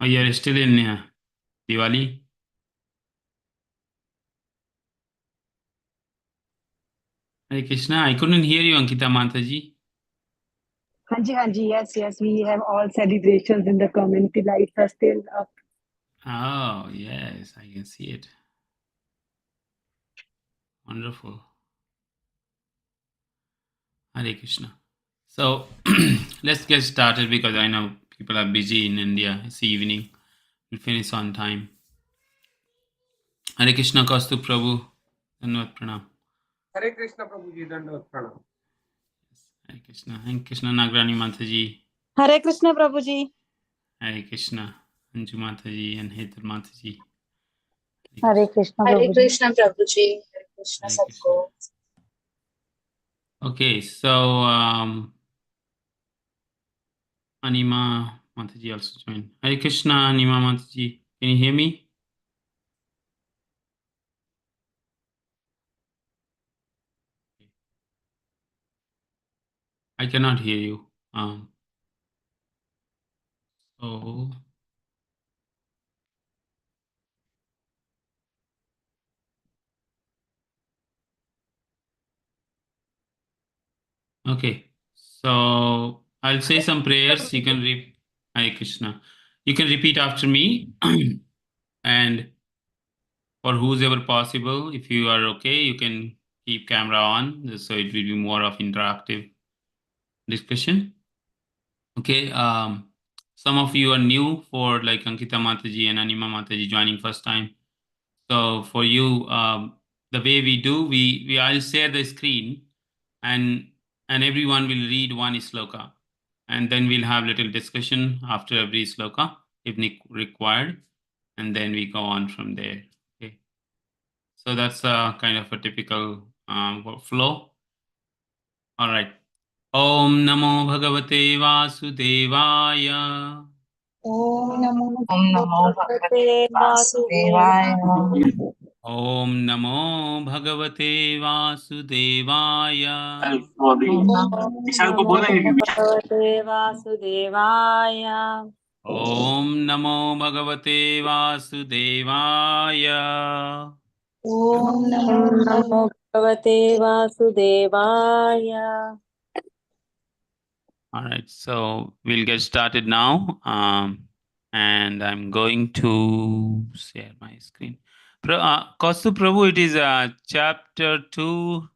Oh, you're still in Diwali? Hare Krishna. I couldn't hear you, Ankita Mataji. Hanji, yes, we have all celebrations in the community. Lights are still up. Oh, yes, I can see it. Wonderful. Hare Krishna. So let's get started because I know people are busy in India. It's evening. We'll finish on time. Hare Krishna, Kaustubh Prabhu. Dhanavad Pranam. Hare Krishna Prabhuji, Dandavat Pranam. Hare Krishna, Nagrani Mataji. Hare Krishna Prabhuji. Hare Krishna, Anju Mataji and Hetal Mataji. Hare Krishna Hare Prabhuji. Krishna Prabhuji. Hare Krishna Hare Krishna. Sadhguru. Okay, so Anima Mataji also joined. Hare Krishna, Anima Mataji. Can you hear me? I cannot hear you. So okay, so I'll say some prayers. You can read Hare Krishna. You can repeat after me, and for whoever possible, if you are okay, you can keep camera on, so it will be more of interactive discussion. Okay, some of you are new for like Ankita Mataji and Anima Mataji joining first time. So for you, the way we do, I'll share the screen, and everyone will read one sloka, and then we'll have little discussion after every sloka if required, and then we go on from there. Okay, so that's a kind of a typical flow. All right. Om Namo Bhagavate Vasudevaya. Om Namo Bhagavate Vasudevaya. Om Namo Bhagavate Vasudevaya. Om Namo Bhagavate Vasudevaya. Om Namo Bhagavate Vasudevaya. Om Namo Bhagavate Vasudevaya. All right, so we'll get started now. And I'm going to share my screen. Kaustubh Prabhu, it is chapter 2,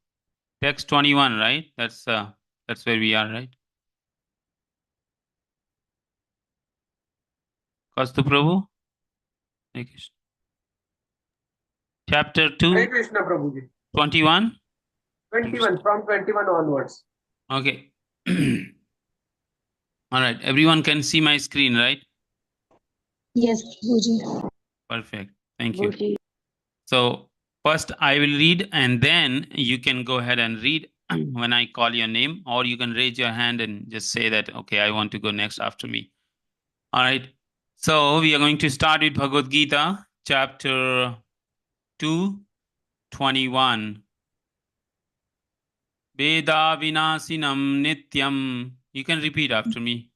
text 21, right? That's where we are, right? Kaustubh Prabhu? Hare Krishna. Chapter 2, Hare Krishna Prabhuji. 21? 21, from 21 onwards. Okay. All right, everyone can see my screen, right? Yes, Prabhuji. Perfect. Thank you. So first I will read, and then you can go ahead and read when I call your name, or you can raise your hand and just say that, okay, I want to go next after me. All right. So we are going to start with Bhagavad Gita, chapter 2, 21. Veda vinasinam nityam. You can repeat after me.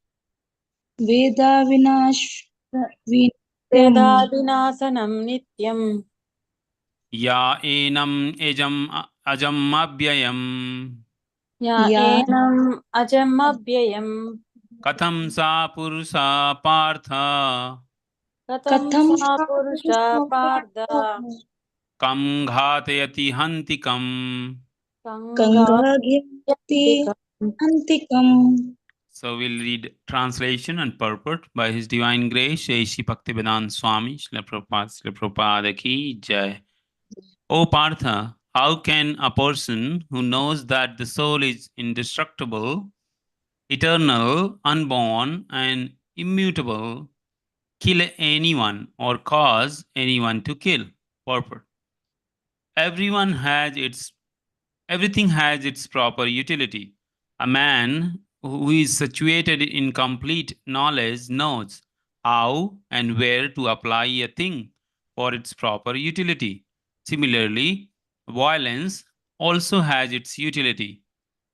Veda vinasanam nityam. Ya enam ajam abhyayam. Ya enam ajam abhyayam. Katham sa purusha partha. Katham sa purusha partha. Kam ghatayati hantikam. Kangagyati antikam. So we'll read translation and purport by His Divine Grace, Shri Bhaktivedanta Swami, Srila Prabhupada Ki Jai. O Partha, how can a person who knows that the soul is indestructible, eternal, unborn, and immutable, kill anyone or cause anyone to kill? Purport. Everything has its proper utility. A man who is situated in complete knowledge knows how and where to apply a thing for its proper utility. Similarly, violence also has its utility,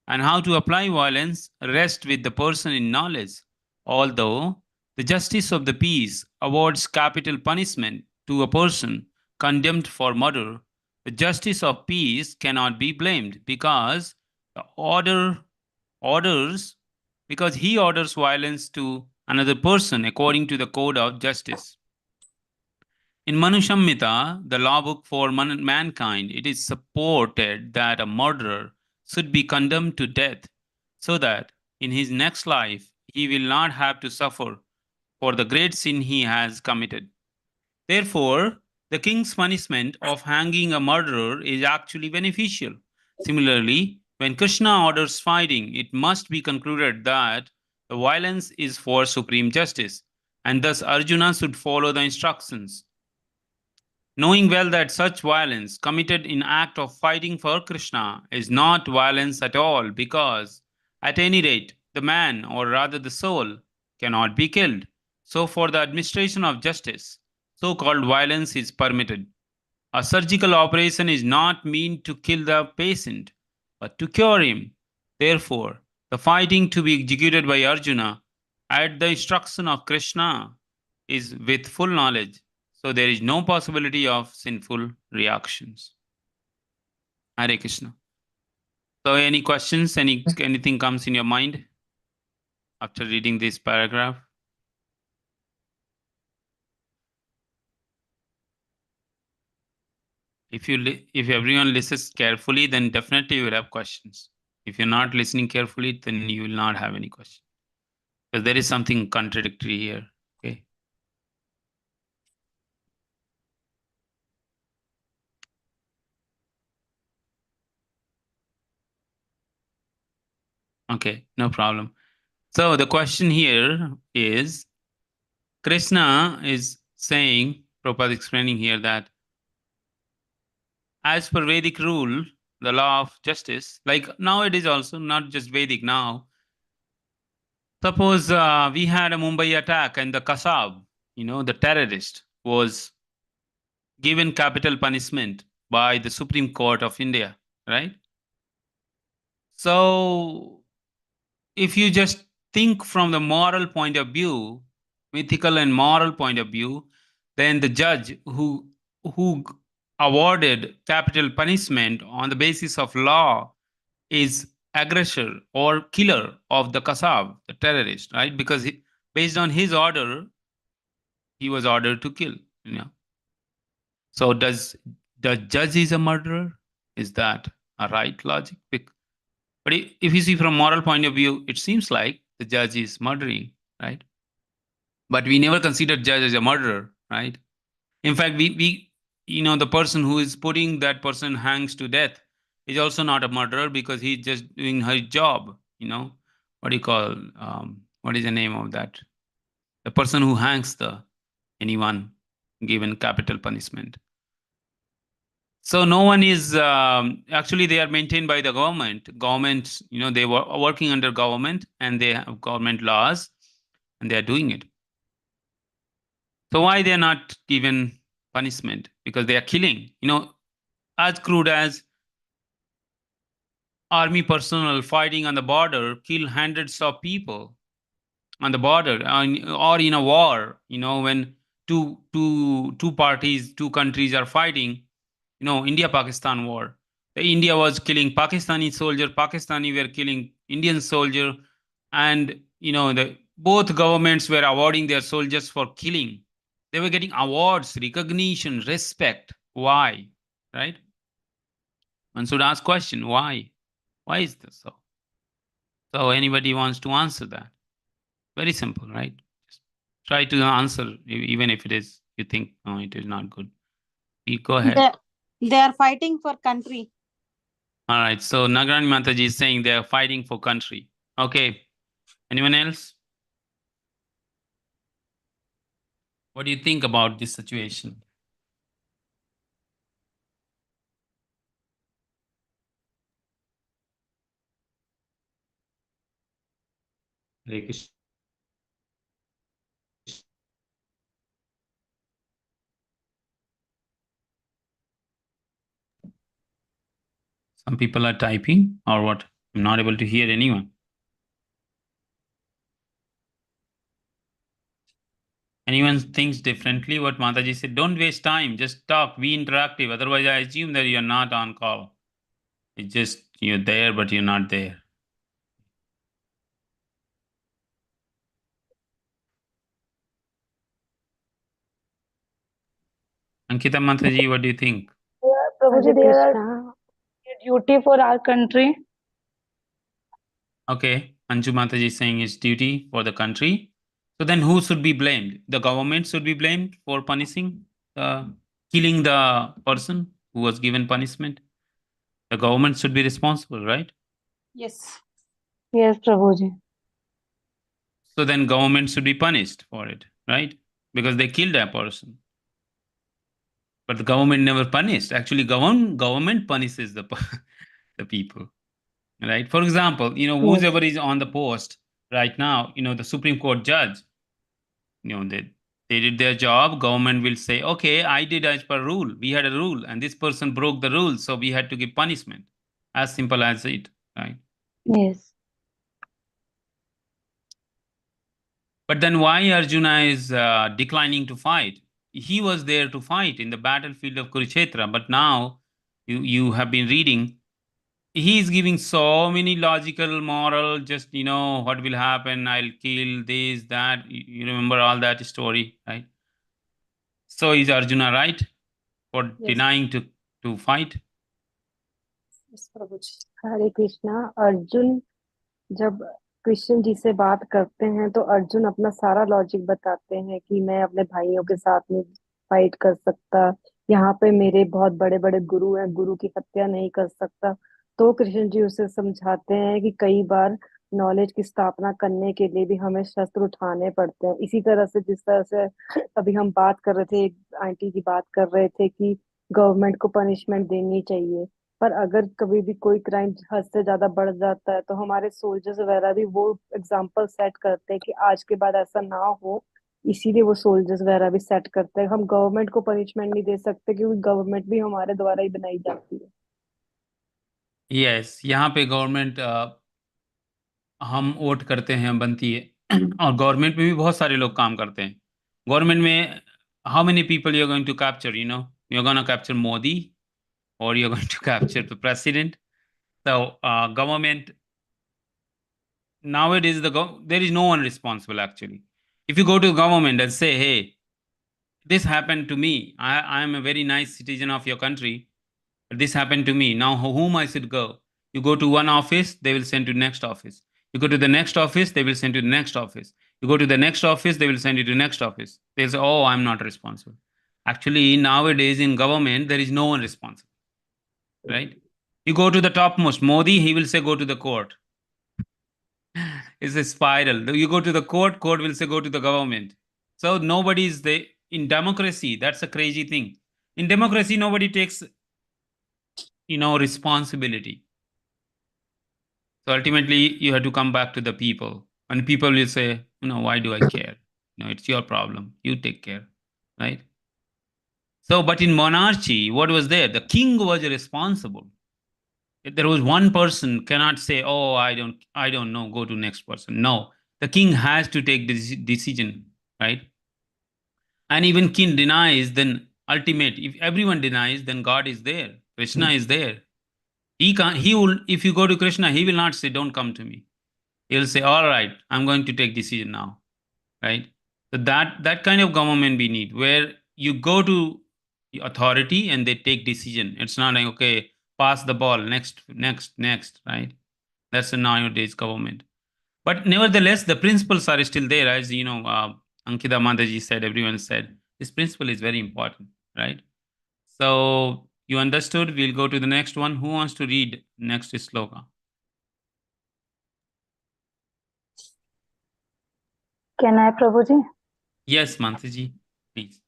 and how to apply violence rests with the person in knowledge. Although the justice of the peace awards capital punishment to a person condemned for murder, the justice of peace cannot be blamed because the orders because he orders violence to another person according to the code of justice. In Manu Samhita, the law book for mankind, it is supported that a murderer should be condemned to death so that in his next life he will not have to suffer for the great sin he has committed. Therefore, the king's punishment of hanging a murderer is actually beneficial. Similarly, when Krishna orders fighting, it must be concluded that the violence is for supreme justice, and thus Arjuna should follow the instructions. Knowing well that such violence committed in act of fighting for Krishna is not violence at all, because at any rate the man, or rather the soul, cannot be killed. So for the administration of justice, so-called violence is permitted. A surgical operation is not meant to kill the patient, but to cure him. Therefore, the fighting to be executed by Arjuna at the instruction of Krishna is with full knowledge, so there is no possibility of sinful reactions. Hare Krishna. So any questions, anything comes in your mind after reading this paragraph? If everyone listens carefully, then definitely you will have questions. If you're not listening carefully, then you will not have any questions. Because there is something contradictory here. Okay. Okay, no problem. So the question here is, Krishna is saying, Prabhupada explaining here that as per Vedic rule, the law of justice, like now it is also not just Vedic now. Suppose we had a Mumbai attack and the Kasab, the terrorist, was given capital punishment by the Supreme Court of India, right? So if you just think from the moral point of view, mythical and moral point of view, then the judge who awarded capital punishment on the basis of law is aggressor or killer of the Kasab, the terrorist, right? Because based on his order, he was ordered to kill. So does the judge is a murderer? Is that a right logic? But if you see from moral point of view, it seems like the judge is murdering, right? But we never consider judge as a murderer, right? In fact, we the person who is putting that person hangs to death is also not a murderer because he's just doing her job. What do you call? What is the name of that? The person who hangs anyone given capital punishment. So no one is actually they are maintained by the government. Government, they were working under government and they have government laws and they are doing it. So why they are not given punishment? Because they are killing. As crude as army personnel fighting on the border kill hundreds of people on the border or in a war. When two parties, two countries are fighting. India-Pakistan war. India was killing Pakistani soldier, Pakistani were killing Indian soldier, and both governments were awarding their soldiers for killing. They were getting awards, recognition, respect. Why? Right? One should ask question, why? Why is this so? So anybody wants to answer that? Very simple, right? Just try to answer, even if you think, no, it is not good. You go ahead. They are fighting for country. All right. So Nagarani Mataji is saying they are fighting for country. Okay. Anyone else? What do you think about this situation? Hare Krishna. Some people are typing or what? I'm not able to hear anyone. Anyone thinks differently? What Mataji said, don't waste time, just talk, be interactive. Otherwise, I assume that you're not on call. It's just you're there, but you're not there. Ankita Mataji, what do you think? Prabhuji, Hare there are Krishna. duty for our country. Okay, Anju Mataji is saying it's duty for the country. So then who should be blamed? The government should be blamed for punishing, killing the person who was given punishment. The government should be responsible, right? Yes. Yes, Prabhuji. So then government should be punished for it, right? Because they killed a person. But the government never punished. Actually, government punishes the the people, right? For example, Yes. whoever is on the post right now, the Supreme Court judge, they did their job. Government will say, okay, I did as per rule. We had a rule, and this person broke the rule, so we had to give punishment. As simple as it, right? Yes. But then why Arjuna is declining to fight? He was there to fight in the battlefield of Kurukshetra, but now you have been reading. He is giving so many logical, moral, just what will happen. I'll kill this, that. You remember all that story, right? So is Arjuna right for Yes. denying to fight? Yes, Prabhuji. हरे कृष्णा। अर्जुन जब कृष्ण जी से बात करते हैं तो अर्जुन अपना सारा logic बताते हैं कि मैं अपने भाइयों के साथ में फाइट कर सकता, यहाँ पे मेरे बहुत बड़े बड़े गुरु हैं, गुरु की हत्या नहीं कर सकता। तो कृष्ण जी उसे समझाते हैं कि कई बार नॉलेज की स्थापना करने के लिए भी हमें शस्त्र उठाने पड़ते हैं। इसी तरह से जिस तरह से अभी हम बात कर रहे थे, एक आंटी जी बात कर रहे थे कि गवर्नमेंट को पनिशमेंट देनी चाहिए, पर अगर कभी भी कोई क्राइम हद से ज्यादा बढ़ जाता है तो हमारे सोल्जर्स वगैरह भी वो एग्जाम्पल सेट करते हैं कि आज के बाद ऐसा ना हो। इसीलिए वो सोल्जर्स वगैरह भी सेट करते हैं। हम गवर्नमेंट को पनिशमेंट नहीं दे सकते क्योंकि गवर्नमेंट भी हमारे द्वारा ही बनाई जाती है। यस, यहाँ पे गवर्नमेंट हम वोट करते हैं, बनती है। और गवर्नमेंट में भी बहुत सारे लोग काम करते हैं। गवर्नमेंट में how many people you are going to capture, you are gonna capture Modi or you're going to capture the president. So government nowadays, there is no one responsible actually. If you go to government and say, hey, this happened to me, I am a very nice citizen of your country, but this happened to me, now whom I should go? You go to one office, they will send to the next office. You go to the next office, they will send to the next office. You go to the next office, they will send you to the next office. They'll say, oh, I'm not responsible. Actually, nowadays in government, there is no one responsible, right? You go to the topmost, Modi, he will say, go to the court. It's a spiral. You go to the court, court will say, go to the government. So nobody is there. In democracy, that's a crazy thing. In democracy, nobody takes, responsibility. So ultimately, you have to come back to the people. And people will say, why do I care? It's your problem. You take care, right? So, but in monarchy, what was there? The king was responsible. If there was one person cannot say, oh, I don't know, go to next person. No, the king has to take the decision, right? And even king denies, then ultimate, if everyone denies, then God is there, Krishna is there. He will, if you go to Krishna, he will not say, don't come to me. He'll say, all right, I'm going to take decision now, right? So that kind of government we need, where you go to the authority and they take decision. It's not like, okay, pass the ball, next, right? That's the nowadays government. But nevertheless, the principles are still there, as Ankita Mataji said, everyone said. This principle is very important, right? So you understood. We'll go to the next one. Who wants to read next sloka? Can I, Prabhuji? Yes, Mataji, please.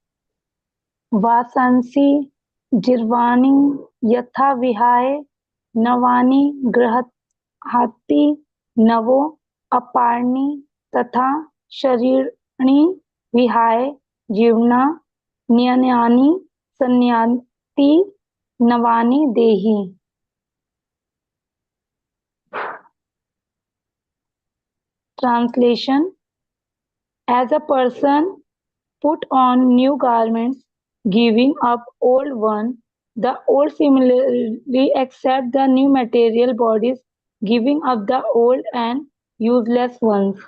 वासांसि जिर्वाणि यथा विहाय नवानि गृहाति नवो अपार्णि तथा शरीराणि विहाय जीवना नियनानि संयाति नवानि देहि. Translation: as a person put on new garments, giving up old ones. The old similarly accept the new material bodies, giving up the old and useless ones.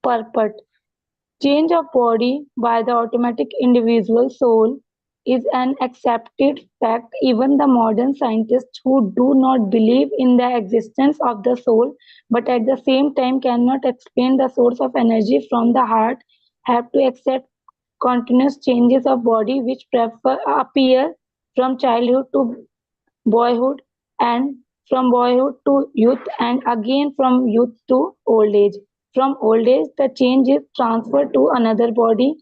Purport. Change of body by the automatic individual soul is an accepted fact. Even the modern scientists who do not believe in the existence of the soul but at the same time cannot explain the source of energy from the heart have to accept continuous changes of body which appear from childhood to boyhood and from boyhood to youth and again from youth to old age. From old age, the change is transferred to another body.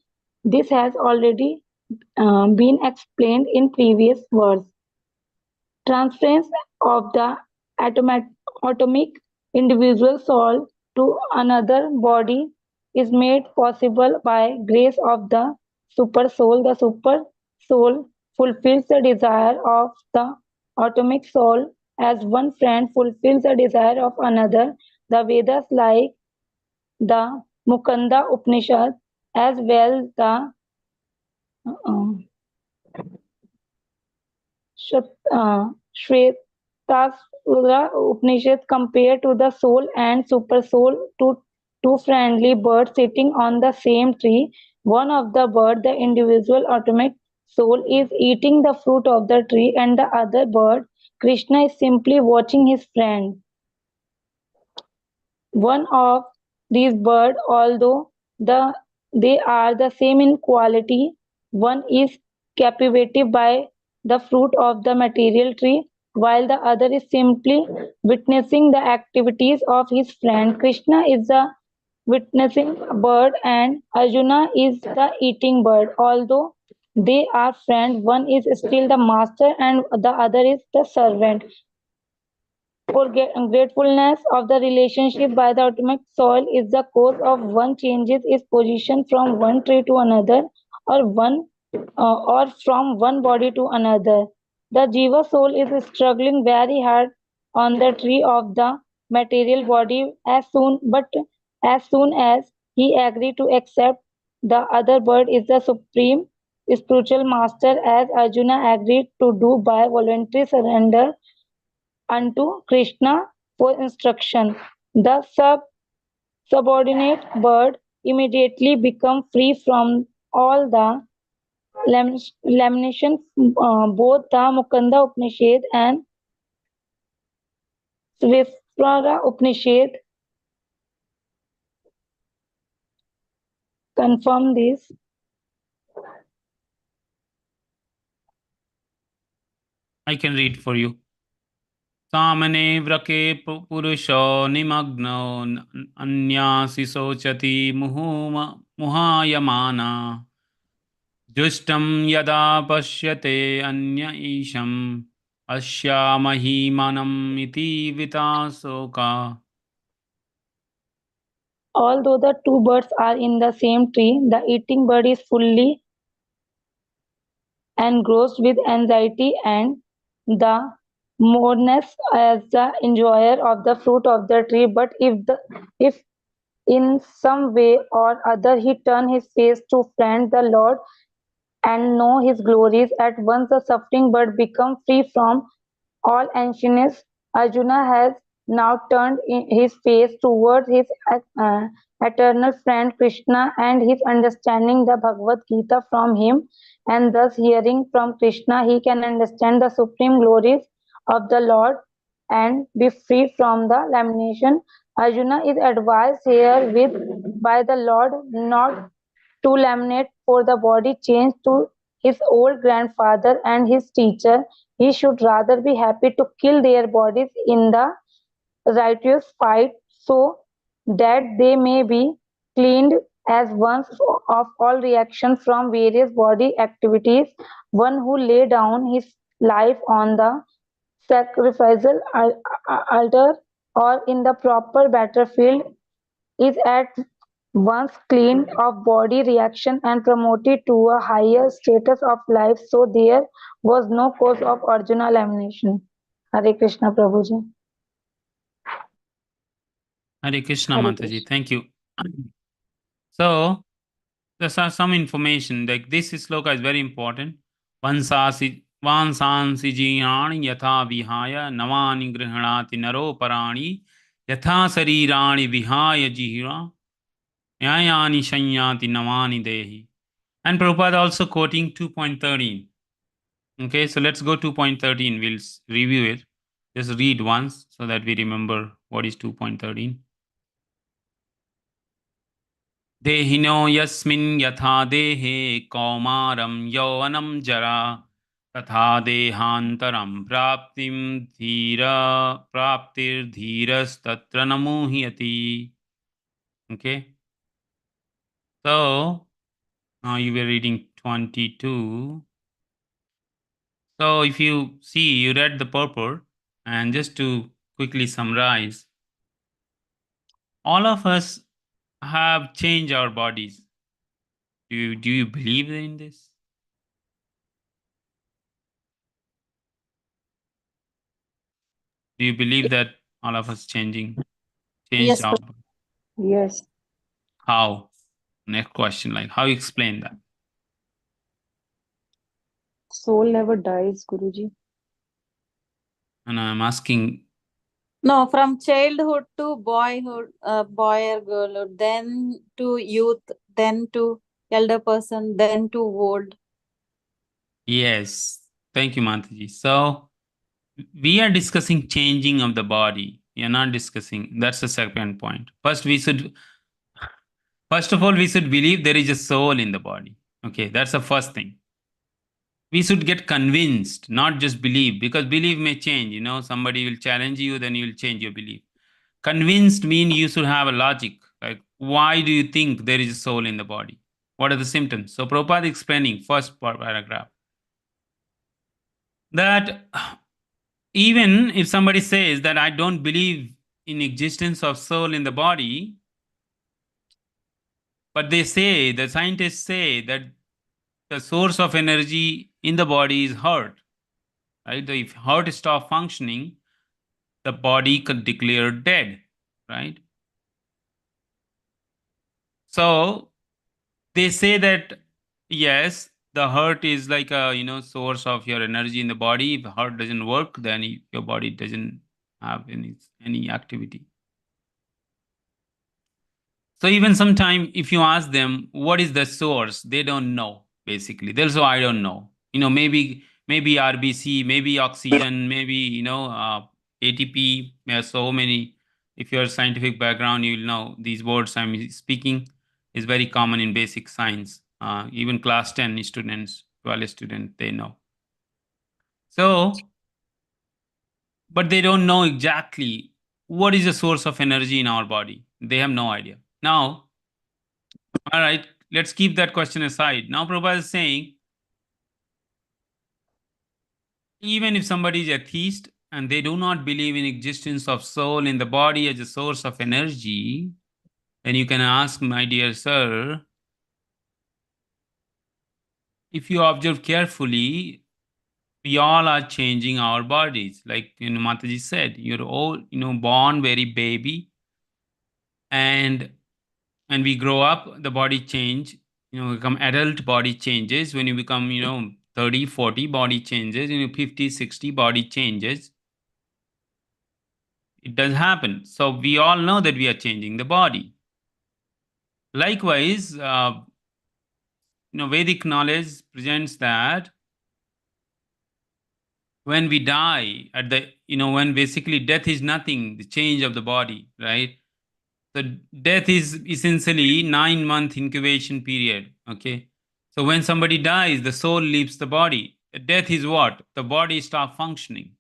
This has already been explained in previous words. Transference of the atomic individual soul to another body is made possible by grace of the super soul. The super soul fulfills the desire of the atomic soul as one friend fulfills the desire of another. The Vedas, like the Mukanda Upanishad, as well the uh, Shvetasura Upanishad compare to the soul and supersoul to two friendly birds sitting on the same tree. One of the bird, the individual atomic soul, is eating the fruit of the tree, and the other bird, Krishna, is simply watching his friend. One of these birds, although they are the same in quality, one is captivated by the fruit of the material tree, while the other is simply witnessing the activities of his friend. Krishna is the witnessing bird, and Arjuna is the eating bird. Although they are friends, one is still the master and the other is the servant. For gratefulness of the relationship by the atomic soul is the cause of one changes its position from one tree to another or from one body to another. The Jiva soul is struggling very hard on the tree of the material body as soon as he agreed to accept the other bird is the supreme spiritual master as Arjuna agreed to do by voluntary surrender unto Krishna for instruction. The subordinate bird immediately become free from all the laminations. Both the Mukanda Upanishad and Svisprara Upanishad confirm this. I can read for you. सामने व्रके पुरुषो निमग्नो अन्यासि शोचति मुहायमाना जुष्टं यदा पश्यते अन्य ईशम् अस्यामहीमनम् इति विताशोका. Although the two birds are in the same tree, the eating bird is fully engrossed with anxiety and the mourners as the enjoyer of the fruit of the tree. But if in some way or other he turn his face to friend the Lord and know his glories, at once the suffering bird become free from all anxiousness. Arjuna has now turned his face towards his eternal friend Krishna and his understanding the Bhagavad Gita from him, and thus hearing from Krishna he can understand the supreme glories of the Lord and be free from the lamentation. Arjuna is advised here with by the Lord not to laminate for the body changed to his old grandfather and his teacher. He should rather be happy to kill their bodies in the righteous fight so that they may be cleaned as once of all reaction from various body activities. One who lay down his life on the sacrificial altar or in the proper battlefield is at once cleaned of body reaction and promoted to a higher status of life, so there was no cause of Arjuna lamination. Hare Krishna Prabhuji. Hare Krishna Hare Mataji. Krishna. Thank you. So there's some information, like this sloka is very important. Vansansi jiyani yatha vihaya navani grihanati naro parani yatha sarirani vihaya jihira nyayani shanyati navani dehi. And Prabhupada also quoting 2.13. Okay, so let's go 2.13. We'll review it. Just read once so that we remember what is 2.13. Dehino yasmin yatha dehe kaumaram yauvanam jara तथा देहांतरम प्राप्तिम धीरा प्राप्तिर धीरस्तत्र न मुह्यति. Okay, so now you were reading 22. So if you see, you read the purport, and just to quickly summarize, all of us have changed our bodies. Do you believe in this? Do you believe that all of us changed Yes, our Yes. how? Next question, like how you explain that? Soul never dies, Guruji. And I'm asking, No, from childhood to boyhood, boy or girlhood, then to youth, then to elder person, then to old. yes, thank you, Mataji. So we are discussing changing of the body. We are not discussing, that's the second point. First of all, we should believe there is a soul in the body. Okay, that's the first thing. We should get convinced, not just believe, because belief may change. Somebody will challenge you, then you will change your belief. Convinced mean you should have a logic. Like, why do you think there is a soul in the body? What are the symptoms? So Prabhupada explaining, first paragraph, that even if somebody says that I don't believe in existence of soul in the body, but the scientists say that the source of energy in the body is heart, right? If heart stop functioning, the body could declare dead, right? So they say that yes, the heart is like a source of your energy in the body. If heart doesn't work, then your body doesn't have any activity. So even sometime if you ask them what is the source, they don't know. Basically, they'll say I don't know. Maybe RBC, maybe oxygen, maybe ATP. There are so many. If you're a scientific background, you'll know these words I'm speaking is very common in basic science. Even class 10 students, 12 students, they know. So, but they don't know exactly what is the source of energy in our body. They have no idea. Now, all right, let's keep that question aside. Now, Prabhupada is saying, even if somebody is atheist and they do not believe in existence of soul in the body as a source of energy, then you can ask, my dear sir, if you observe carefully, we all are changing our bodies. Like Mataji said, you're all born very baby, and we grow up, the body change. Become adult, body changes. When you become 30, 40, body changes. 50, 60, body changes. It does happen. So we all know that we are changing the body. Likewise, Vedic knowledge presents that when we die, when basically death is nothing, the change of the body, right? So death is essentially 9-month incubation period. Okay. So when somebody dies, the soul leaves the body. Death is what? The body stops functioning,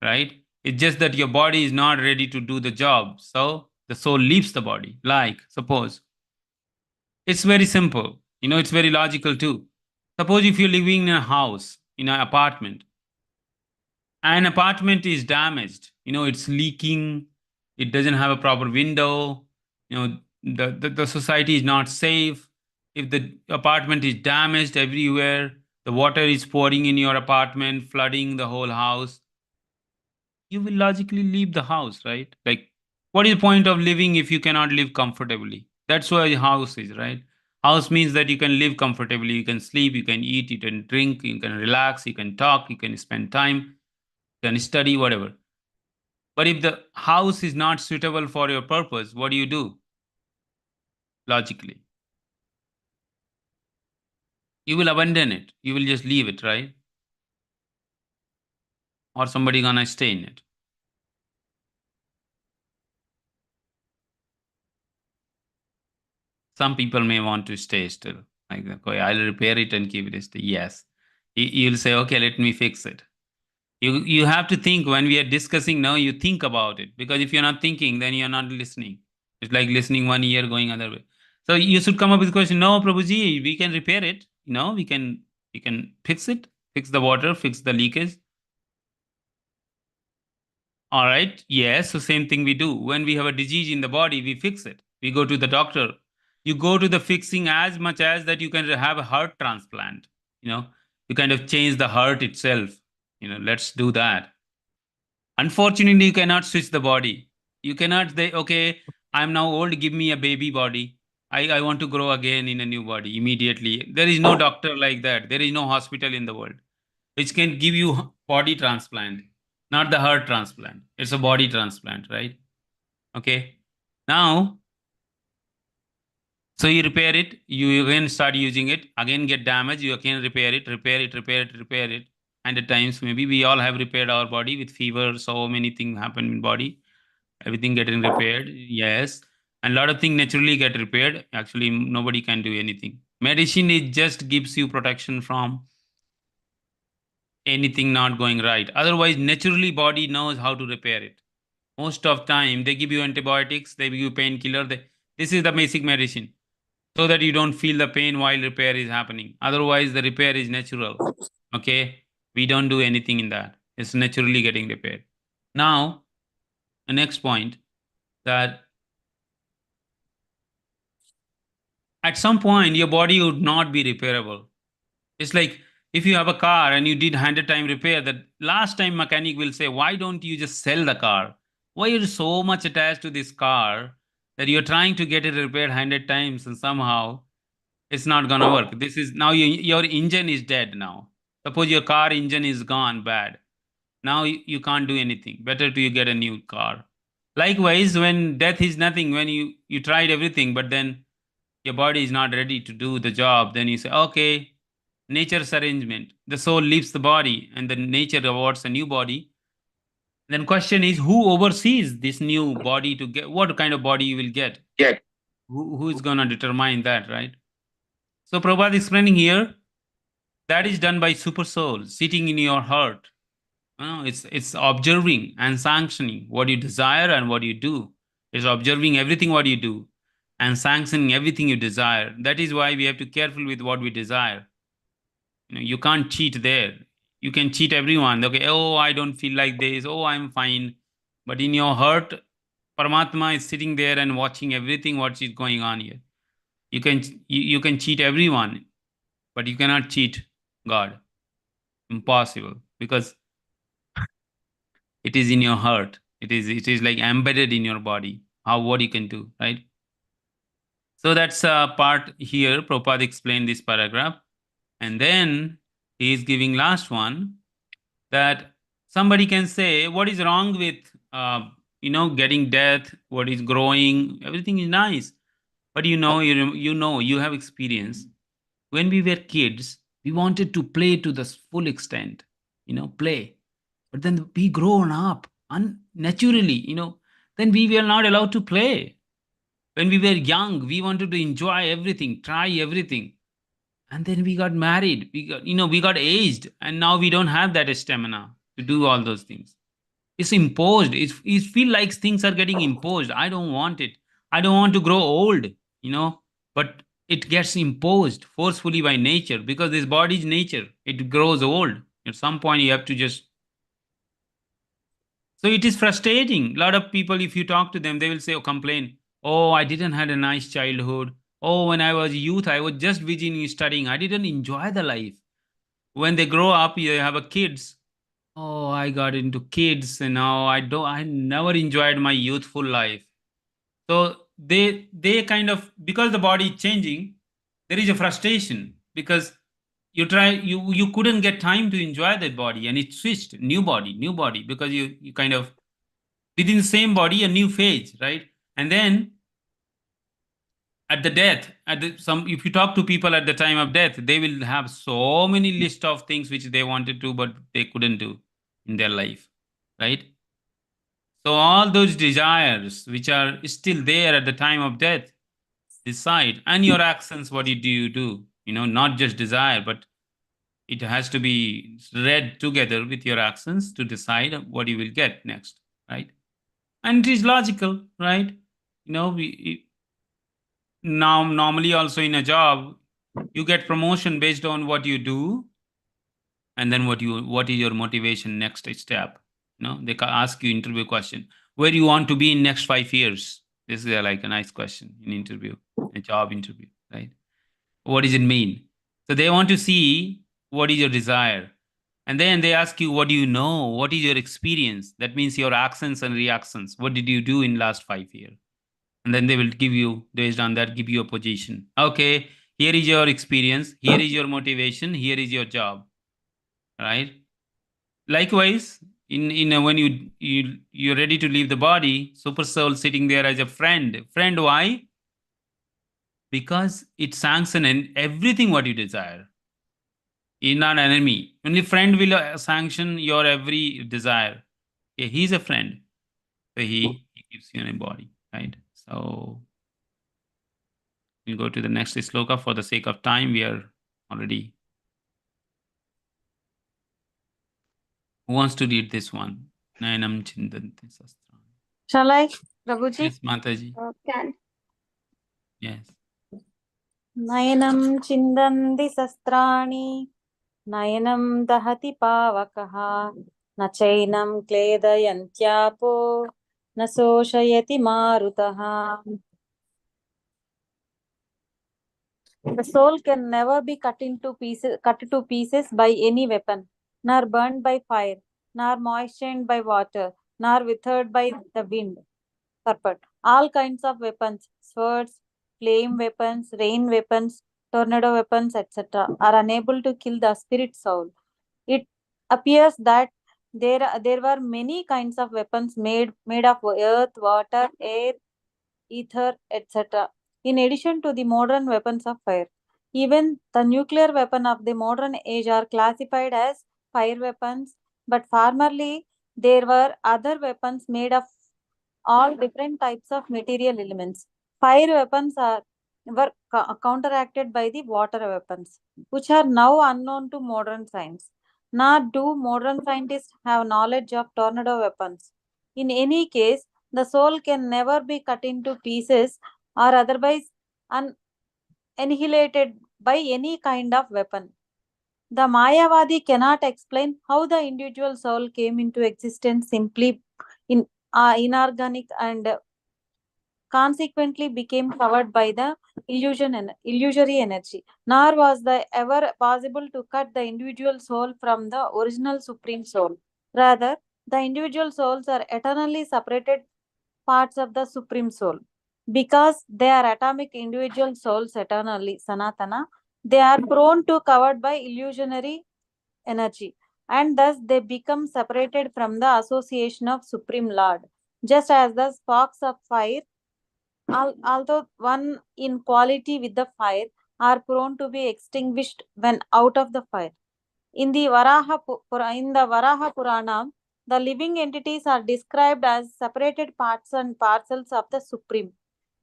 right? It's just that your body is not ready to do the job. So the soul leaves the body. Like, suppose, it's very simple. It's very logical too. Suppose if you're living in a house, in an apartment, an apartment is damaged, it's leaking, it doesn't have a proper window, the society is not safe. If the apartment is damaged everywhere, the water is pouring in your apartment, flooding the whole house, you will logically leave the house, right? Like, what is the point of living if you cannot live comfortably? That's why a house is, right? House means that you can live comfortably, you can sleep, you can eat, you can drink, you can relax, you can talk, you can spend time, you can study, whatever. But if the house is not suitable for your purpose, what do you do? Logically, you will abandon it. You will just leave it, right? Or somebody gonna stay in it. Some people may want to stay still. Like, okay, I'll repair it and keep it still. Yes. You'll say, okay, let me fix it. You have to think when we are discussing now, you think about it. Because if you're not thinking, then you're not listening. It's like listening one ear, going other way. So you should come up with a question. No, Prabhuji, we can repair it. We can fix it, fix the water, fix the leakage. All right. Yes. So same thing we do. When we have a disease in the body, we fix it. We go to the doctor. You go to the fixing as much as that you can have a heart transplant. You kind of change the heart itself. Let's do that. Unfortunately, you cannot switch the body. You cannot say, okay, I'm now old, give me a baby body. I want to grow again in a new body immediately. There is no doctor like that. There is no hospital in the world which can give you body transplant, not the heart transplant. It's a body transplant, right? Okay. Now, so you repair it, you again start using it, again get damaged, you again repair it, repair it. And at times, maybe we all have repaired our body with fever, so many things happen in body, everything getting repaired. Yes. And a lot of things naturally get repaired. Actually, nobody can do anything. Medicine, it just gives you protection from anything not going right. Otherwise, naturally, body knows how to repair it. Most of time, they give you antibiotics, they give you painkiller. This is the basic medicine, so that you don't feel the pain while repair is happening. Otherwise, the repair is natural. Okay, we don't do anything in that. It's naturally getting repaired. Now, the next point, that at some point your body would not be repairable. It's like if you have a car and you did 100 time repair, that last time mechanic will say, why don't you just sell the car? Why are you so much attached to this car that you're trying to get it repaired 100 times and somehow it's not gonna work? This is now your engine is dead now. Suppose your car engine is gone bad. Now you can't do anything. Better to you get a new car. Likewise, when death is nothing, when you tried everything, but then your body is not ready to do the job, then you say, okay, nature's arrangement. The soul leaves the body and the nature awards a new body. Then question is, who oversees this new body to get what kind of body you will get? Who is gonna determine that, right? So Prabhupada is explaining here, that is done by super soul sitting in your heart. It's observing and sanctioning what you desire and what you do. It's observing everything what you do and sanctioning everything you desire. That is why we have to be careful with what we desire. You can't cheat there. You can cheat everyone. Okay, oh, I don't feel like this. Oh, I'm fine. But in your heart, Paramatma is sitting there and watching everything what is going on here. You can cheat everyone, but you cannot cheat God. Impossible, because it is in your heart. It is like embedded in your body. What you can do, right? So that's a part here. Prabhupada explained this paragraph. And then he is giving last one, that somebody can say, what is wrong with, getting death? What is growing? Everything is nice. But you have experience. When we were kids, we wanted to play to the full extent, play. But then we grown up unnaturally, then we were not allowed to play. When we were young, we wanted to enjoy everything, try everything. And then we got married, we got aged, and now we don't have that stamina to do all those things. It's imposed. It feel like things are getting imposed. I don't want it. I don't want to grow old, but it gets imposed forcefully by nature, because this body's nature, it grows old. At some point you have to just. So it is frustrating. A lot of people, if you talk to them, they will say, oh, complain, oh, I didn't had a nice childhood. Oh, when I was youth, I was just busy in studying. I didn't enjoy the life. When they grow up, you have a kids. Oh, I got into kids, and now I never enjoyed my youthful life. So they kind of, because the body is changing, there is a frustration because you couldn't get time to enjoy that body, and it switched new body, because you kind of within the same body a new phase, right? And then at the death, if you talk to people at the time of death, they will have so many list of things which they wanted to but they couldn't do in their life, right? So all those desires which are still there at the time of death decide, and your actions, what you do, not just desire, but it has to be read together with your actions to decide what you will get next, right? And it is logical, right? Now normally also in a job you get promotion based on what you do, and then what is your motivation next step. They ask you interview question, where you want to be in next 5 years. This is like a nice question in interview, a job interview, right? What does it mean? So they want to see what is your desire, and then they ask you, what do you know, what is your experience. That means your actions and reactions, what did you do in last 5 years. And then they will give you, based on that, give you a position. Okay, here is your experience, here is your motivation, here is your job, right? Likewise, when you're ready to leave the body, super soul sitting there as a friend. Why? Because it sanctions everything what you desire. He's not an enemy. Only friend will sanction your every desire. Okay, he's a friend. So he gives you a body, right? So we'll go to the next sloka. For the sake of time, we are already. Who wants to read this one? Nayanam Chindanti Sastra. Shall I, Prabhuji? Yes, Mataji. Can. Yes. Nayanam chindandi sastrani, nayanam dahati pavakaha, na chainam kledayantyapo, na soshayati marutaha. The soul can never be cut to pieces by any weapon, nor burned by fire, nor moistened by water, nor withered by the wind. Purport. All kinds of weapons, swords, flame weapons, rain weapons, tornado weapons, etc., are unable to kill the spirit soul. It appears that there were many kinds of weapons made of earth, water, air, ether, etc., in addition to the modern weapons of fire. Even the nuclear weapon of the modern age are classified as fire weapons, but formerly there were other weapons made of all different types of material elements. Fire weapons were counteracted by the water weapons, which are now unknown to modern science. Nor do modern scientists have knowledge of tornado weapons. In any case, the soul can never be cut into pieces or otherwise annihilated by any kind of weapon. The Mayavadi cannot explain how the individual soul came into existence simply in inorganic and consequently became covered by the illusory energy. Nor was the ever possible to cut the individual soul from the original supreme soul. Rather, the individual souls are eternally separated parts of the supreme soul. Because they are atomic individual souls eternally, Sanatana, they are prone to covered by illusionary energy, and thus they become separated from the association of Supreme Lord. Just as the sparks of fire, although one in quality with the fire, are prone to be extinguished when out of the fire. In the Varaha Purana, the living entities are described as separated parts and parcels of the Supreme.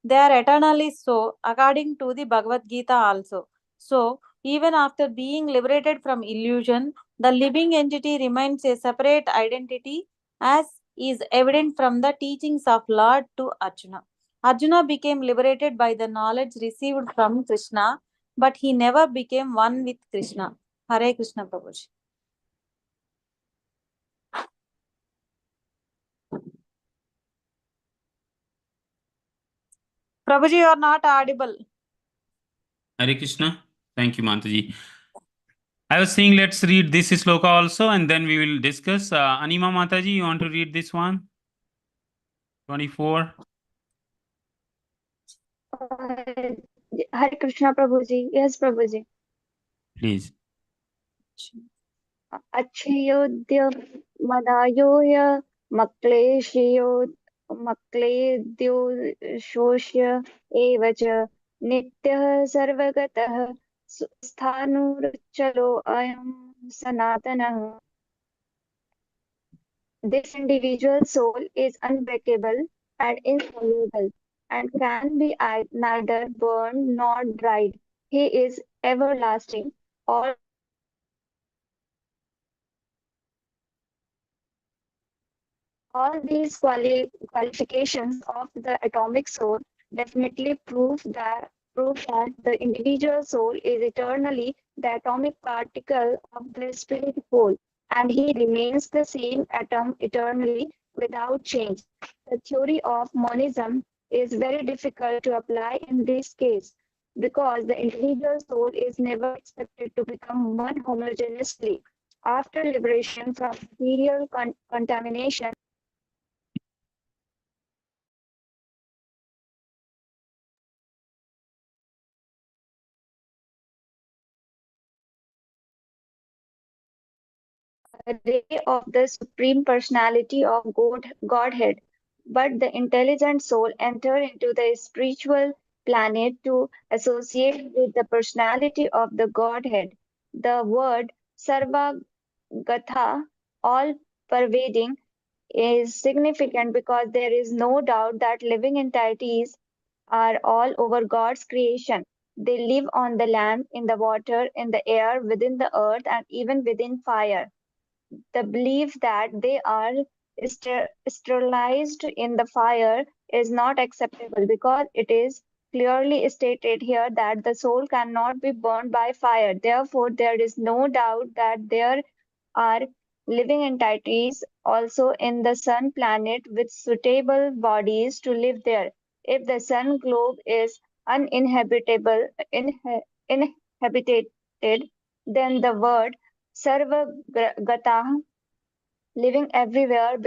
They are eternally so, according to the Bhagavad Gita also. So, even after being liberated from illusion, the living entity remains a separate identity, as is evident from the teachings of Lord to Arjuna. Arjuna became liberated by the knowledge received from Krishna, but he never became one with Krishna. Hare Krishna Prabhuji. Prabhuji, you are not audible. Hare Krishna. Thank you, Mataji. I was saying let's read this sloka also, and then we will discuss. Anima Mataji, you want to read this one? 24. Hare Krishna Prabhuji. Yes, Prabhuji. Please. Achayodhya Madayoya Makledyo Shoshya Evacha Nityah Sarvagatah Sthanuruchalo Ayam Sanatanah. This individual soul is unbreakable and insoluble, and can be neither burned nor dried. He is everlasting. All these qualifications of the atomic soul definitely prove that the individual soul is eternally the atomic particle of the spirit whole, and he remains the same atom eternally without change. The theory of monism is very difficult to apply in this case because the individual soul is never expected to become one homogeneously. After liberation from material contamination, a ray of the Supreme Personality of Godhead, but the intelligent soul enter into the spiritual planet to associate with the personality of the Godhead. The word Sarvagatha, all pervading, is significant because there is no doubt that living entities are all over God's creation. They live on the land, in the water, in the air, within the earth, and even within fire. The belief that they are sterilized in the fire is not acceptable because it is clearly stated here that the soul cannot be burned by fire. Therefore, there is no doubt that there are living entities also in the sun planet with suitable bodies to live there. If the sun globe is inhabited, then the word Sarvagata, living everywhere.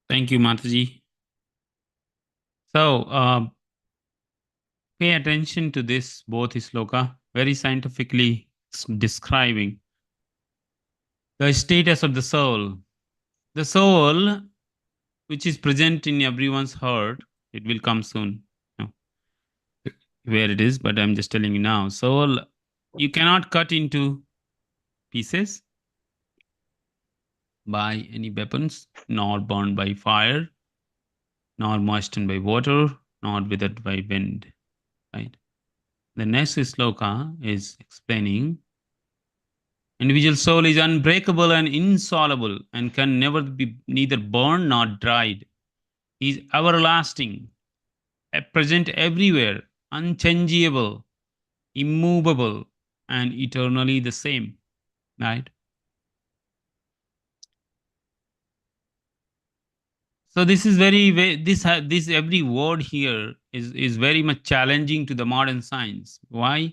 Thank you, Mataji. So, pay attention to this, both sloka, very scientifically describing the status of the soul. The soul, which is present in everyone's heart, it will come soon. No, where it is, but I'm just telling you now. Soul, you cannot cut into pieces by any weapons, nor burned by fire, nor moistened by water, nor withered by wind. Right? The next sloka is explaining individual soul is unbreakable and insoluble and can never be neither burned nor dried. He is everlasting, present everywhere, unchangeable, immovable, and eternally the same. Right? So this is this every word here is very much challenging to the modern science. Why?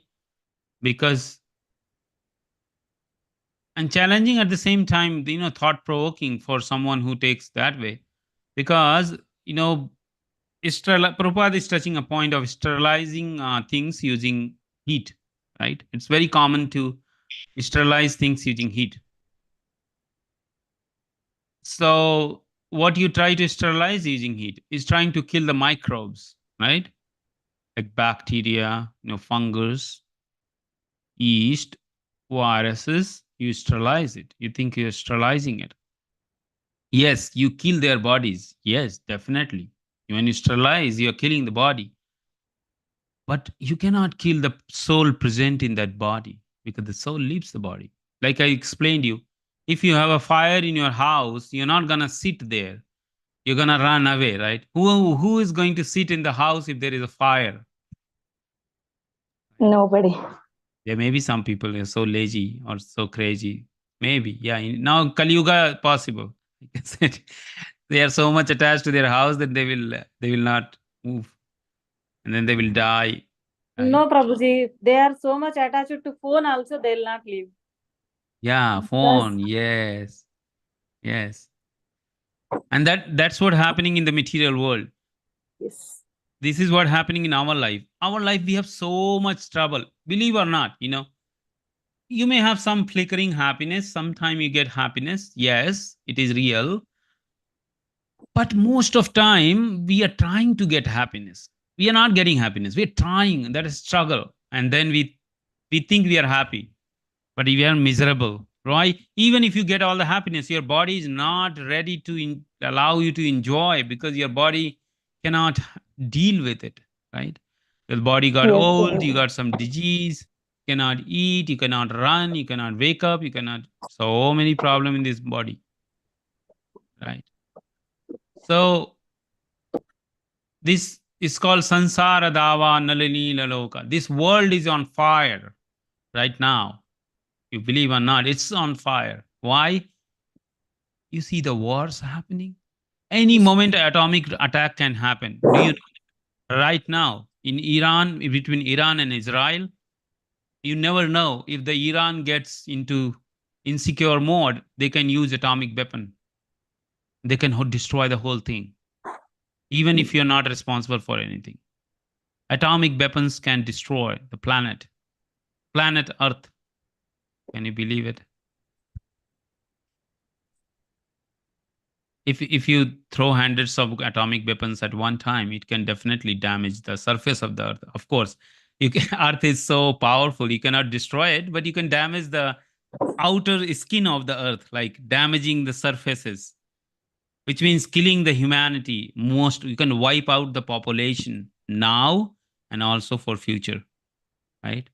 Because, and challenging at the same time, thought provoking for someone who takes that way, because Prabhupada is touching a point of sterilizing things using heat, right? It's very common to sterilize things using heat. So what you try to sterilize using heat is trying to kill the microbes, right? Like bacteria, fungus, yeast, viruses. You sterilize it. You think you're sterilizing it. Yes, you kill their bodies. Yes, definitely. When you sterilize, you're killing the body. But you cannot kill the soul present in that body because the soul leaves the body. Like I explained you, if you have a fire in your house, you're not going to sit there. You're going to run away, right? Who is going to sit in the house if there is a fire? Nobody. There may be some people who are so lazy or so crazy. Maybe, yeah. Now Kali Yuga possible. They are so much attached to their house that they will not move, and then they will die. Right? No, Prabhuji, they are so much attached to phone also, they'll not leave. Yeah, phone. Yes, yes. And that's what happening in the material world. Yes. This is what happening in our life. Our life, we have so much trouble. Believe or not, you may have some flickering happiness. Sometime you get happiness. Yes, it is real. But most of time, we are trying to get happiness. We are not getting happiness. We are trying. That is struggle. And then we think we are happy, but we are miserable, right? Even if you get all the happiness, your body is not ready to allow you to enjoy, because your body cannot deal with it, right? Your body got Yes, old, yes. you got some disease, you cannot eat, you cannot run, you cannot wake up, you cannot, so many problems in this body, right? So this is called sansara dava nalini laloka. This world is on fire right now. You believe or not, it's on fire. Why? You see the wars happening. Any moment, atomic attack can happen. Do you know right now in Iran, between Iran and Israel, you never know if the Iran gets into insecure mode, they can use atomic weapon. They can destroy the whole thing, even if you're not responsible for anything. Atomic weapons can destroy the planet Earth. Can you believe it? If you throw hundreds of atomic weapons at one time, it can definitely damage the surface of the Earth. Of course, Earth is so powerful, you cannot destroy it, but you can damage the outer skin of the Earth, like damaging the surfaces, which means killing the humanity. Most you can wipe out the population now and also for future, right?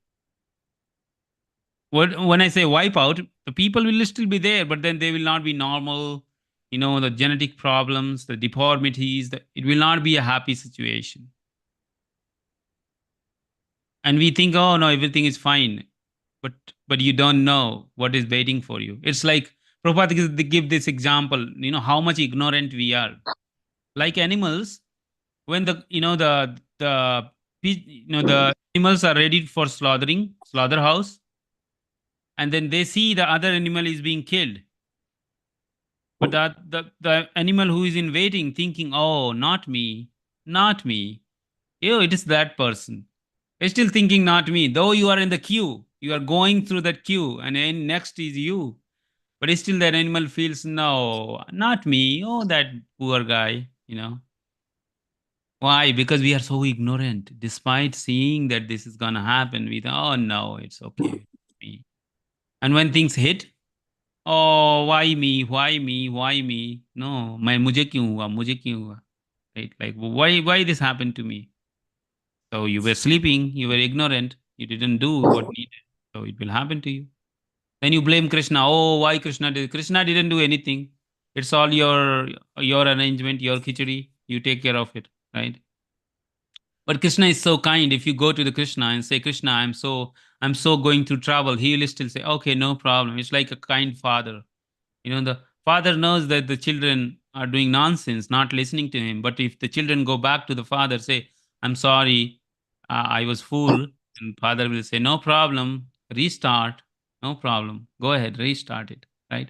When I say wipe out, the people will still be there, but then they will not be normal. The genetic problems, the deformities, it will not be a happy situation. And we think, oh no, everything is fine, but you don't know what is waiting for you. It's like Prabhupada they give this example. How much ignorant we are. Like animals, when the animals are ready for slaughterhouse, and then they see the other animal is being killed. But the animal who is in waiting, thinking, oh, not me, not me. It is that person. It's still thinking, not me. Though you are in the queue, you are going through that queue, and then next is you. But still, that animal feels, no, not me. Oh, that poor guy. Why? Because we are so ignorant. Despite seeing that this is gonna happen, we think, oh no, it's okay. Me. And when things hit, oh, why me? Why me? Why me? No, मुझे क्यों हुआ? मुझे क्यों हुआ? Right? Like, why this happened to me? So you were sleeping, you were ignorant, you didn't do what needed. So it will happen to you. Then you blame Krishna. Oh, why Krishna did? Krishna didn't do anything. It's all your arrangement, your khichdi. You take care of it, right? But Krishna is so kind. If you go to the Krishna and say, Krishna, I'm so going through trouble, he will still say, okay, no problem. It's like a kind father. The father knows that the children are doing nonsense, not listening to him. But if the children go back to the father, say, I'm sorry, I was fool, and father will say, no problem, restart, no problem, go ahead, restart it, right?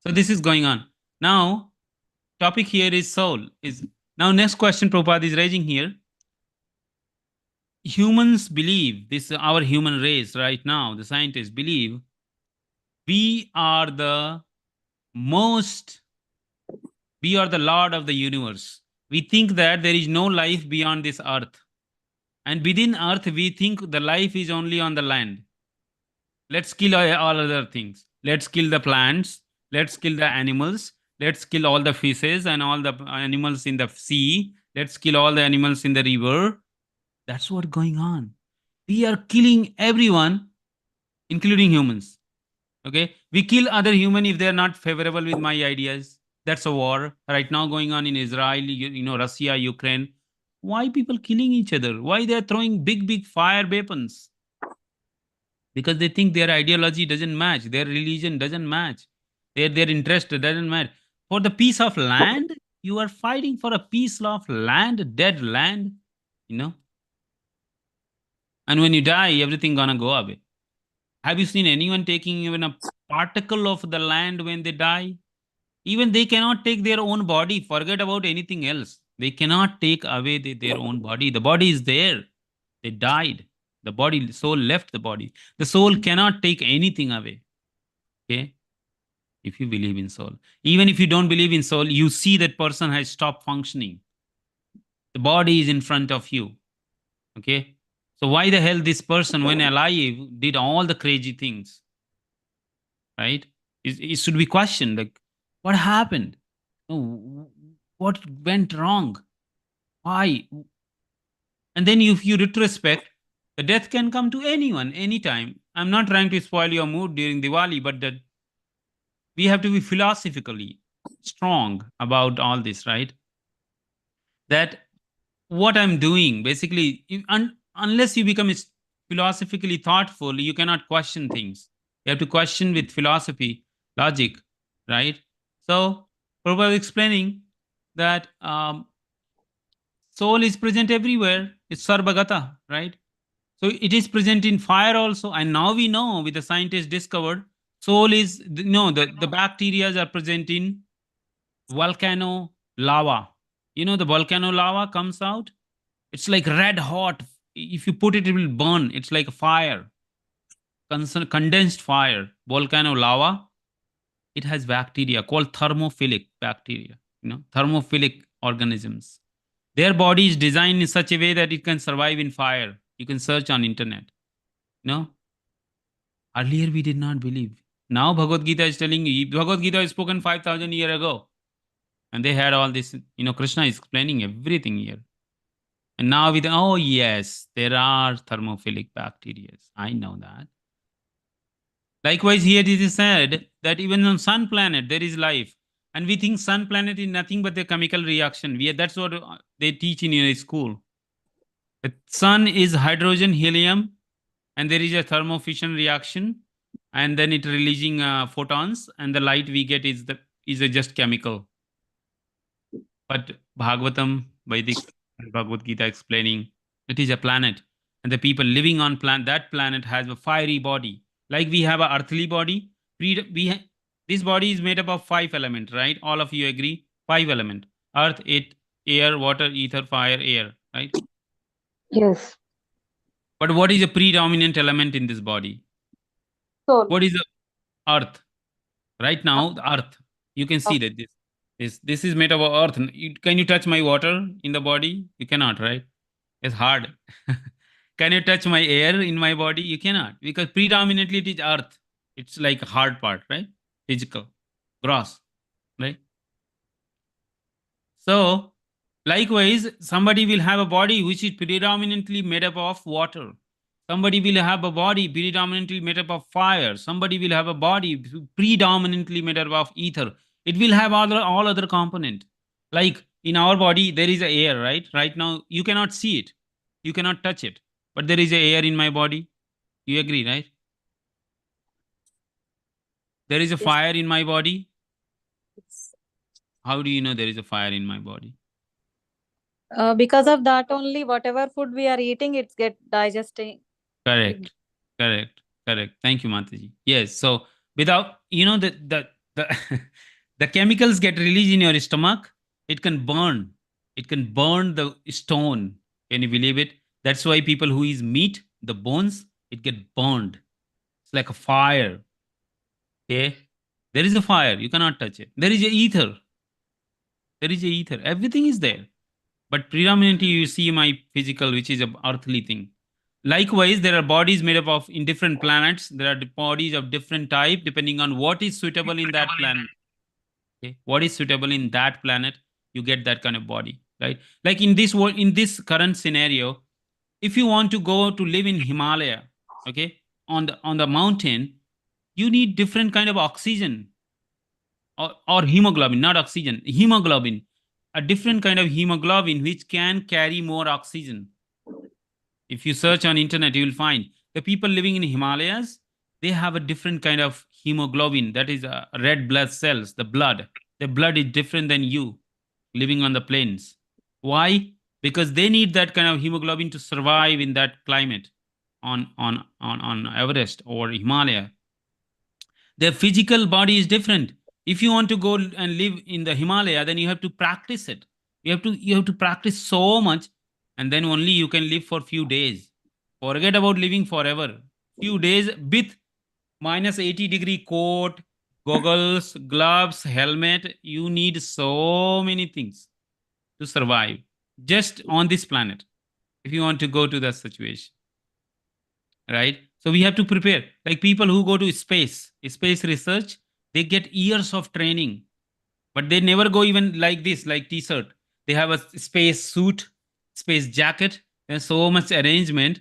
So this is going on. Now, topic here is soul. Now next question Prabhupada is raising here. Humans believe, this our human race right now, the scientists believe we are the most we are the Lord of the universe. We think that there is no life beyond this earth. And within earth, we think the life is only on the land. Let's kill all other things. Let's kill the plants. Let's kill the animals. Let's kill all the fishes and all the animals in the sea. Let's kill all the animals in the river. That's what's going on. We are killing everyone, including humans. Okay, we kill other human if they're not favorable with my ideas. That's a war right now going on in Israel, Russia, Ukraine. Why people killing each other? Why they're throwing big fire weapons? Because they think their ideology doesn't match, their religion doesn't match, their interest doesn't match. For the piece of land, you are fighting for a piece of land, dead land, you know. And when you die, everything gonna go away. Have you seen anyone taking even a particle of the land when they die? Even they cannot take their own body, forget about anything else. They cannot take away their own body. The body is there. They died. The body, soul left the body. The soul cannot take anything away. Okay? If you believe in soul. Even if you don't believe in soul, you see that person has stopped functioning. The body is in front of you. Okay? So why the hell this person, when alive, did all the crazy things? Right? It should be questioned. Like, what happened? What went wrong? Why? And then if you retrospect, the death can come to anyone, anytime. I'm not trying to spoil your mood during Diwali, but that we have to be philosophically strong about all this, right? That what I'm doing, basically, unless you become philosophically thoughtful, you cannot question things. You have to question with philosophy, logic, right? So, Prabhupada explaining that soul is present everywhere. It's sarvagata, right? So it is present in fire also. And now we know, with the scientists discovered, soul is, no, the bacteria are present in volcano lava. You know, the volcano lava comes out. It's like red hot. If you put it, it will burn. It's like a fire, condensed fire. Volcano lava. It has bacteria called thermophilic bacteria. You know, thermophilic organisms. Their body is designed in such a way that it can survive in fire. You can search on internet. No, earlier we did not believe. Now Bhagavad Gita is telling you. Bhagavad Gita is spoken 5,000 years ago. And they had all this, you know, Krishna is explaining everything here. And now with, oh yes, there are thermophilic bacteria. I know that. Likewise, here it is said that even on sun planet, there is life. And we think sun planet is nothing but a chemical reaction. That's what they teach in your school. The sun is hydrogen, helium, and there is a thermofission reaction. And then it releasing photons, and the light we get is a just chemical. But Bhagavatam, Vedic, and Bhagavad Gita explaining it is a planet, and the people living on that planet has a fiery body. Like we have a earthly body. This body is made up of 5 elements, right? All of you agree? 5 elements: earth, air, water, ether, fire, air, right? Yes. But what is a predominant element in this body? Soul. What is the earth? Right now, the earth. You can see that this is made of earth. Can you touch my water in the body? You cannot, right? It's hard. Can you touch my air in my body? You cannot, because predominantly it is earth. It's like a hard part, right? Physical, gross, right? So, likewise, somebody will have a body which is predominantly made up of water. Somebody will have a body predominantly made up of fire. Somebody will have a body predominantly made up of ether. It will have all other component. Like in our body, there is a air, right? Right now, you cannot see it. You cannot touch it. But there is a air in my body. You agree, right? There is a fire in my body. How do you know there is a fire in my body? Because of that only, whatever food we are eating, it's get digesting. Correct. Thank you, Mataji. Yes. So without, you know, the the chemicals get released in your stomach, it can burn. It can burn the stone. Can you believe it? That's why people who eat meat, the bones, it get burned. It's like a fire. Okay. There is a fire. You cannot touch it. There is a ether. There is a ether. Everything is there. But predominantly you see my physical, which is a earthly thing. Likewise, there are bodies made up of in different planets. There are bodies of different type depending on what is suitable in that planet. Okay? What is suitable in that planet, you get that kind of body, right? Like in this world, in this current scenario, if you want to go to live in Himalaya, okay, on the mountain, you need different kind of oxygen or hemoglobin, not oxygen, hemoglobin, a different kind of hemoglobin which can carry more oxygen. If you search on internet, you will find the people living in Himalayas, they have a different kind of hemoglobin, that is red blood cells, the blood. The blood is different than you living on the plains. Why? Because they need that kind of hemoglobin to survive in that climate on Everest or Himalaya. Their physical body is different. If you want to go and live in the Himalaya, then you have to practice it. You have to practice so much, and then only you can live for few days. Forget about living forever. Few days with minus 80-degree coat, goggles, gloves, helmet. You need so many things to survive just on this planet if you want to go to that situation, right? So we have to prepare. Like people who go to space research, they get years of training, but they never go even like this, like t-shirt. They have a space suit, space jacket. There's so much arrangement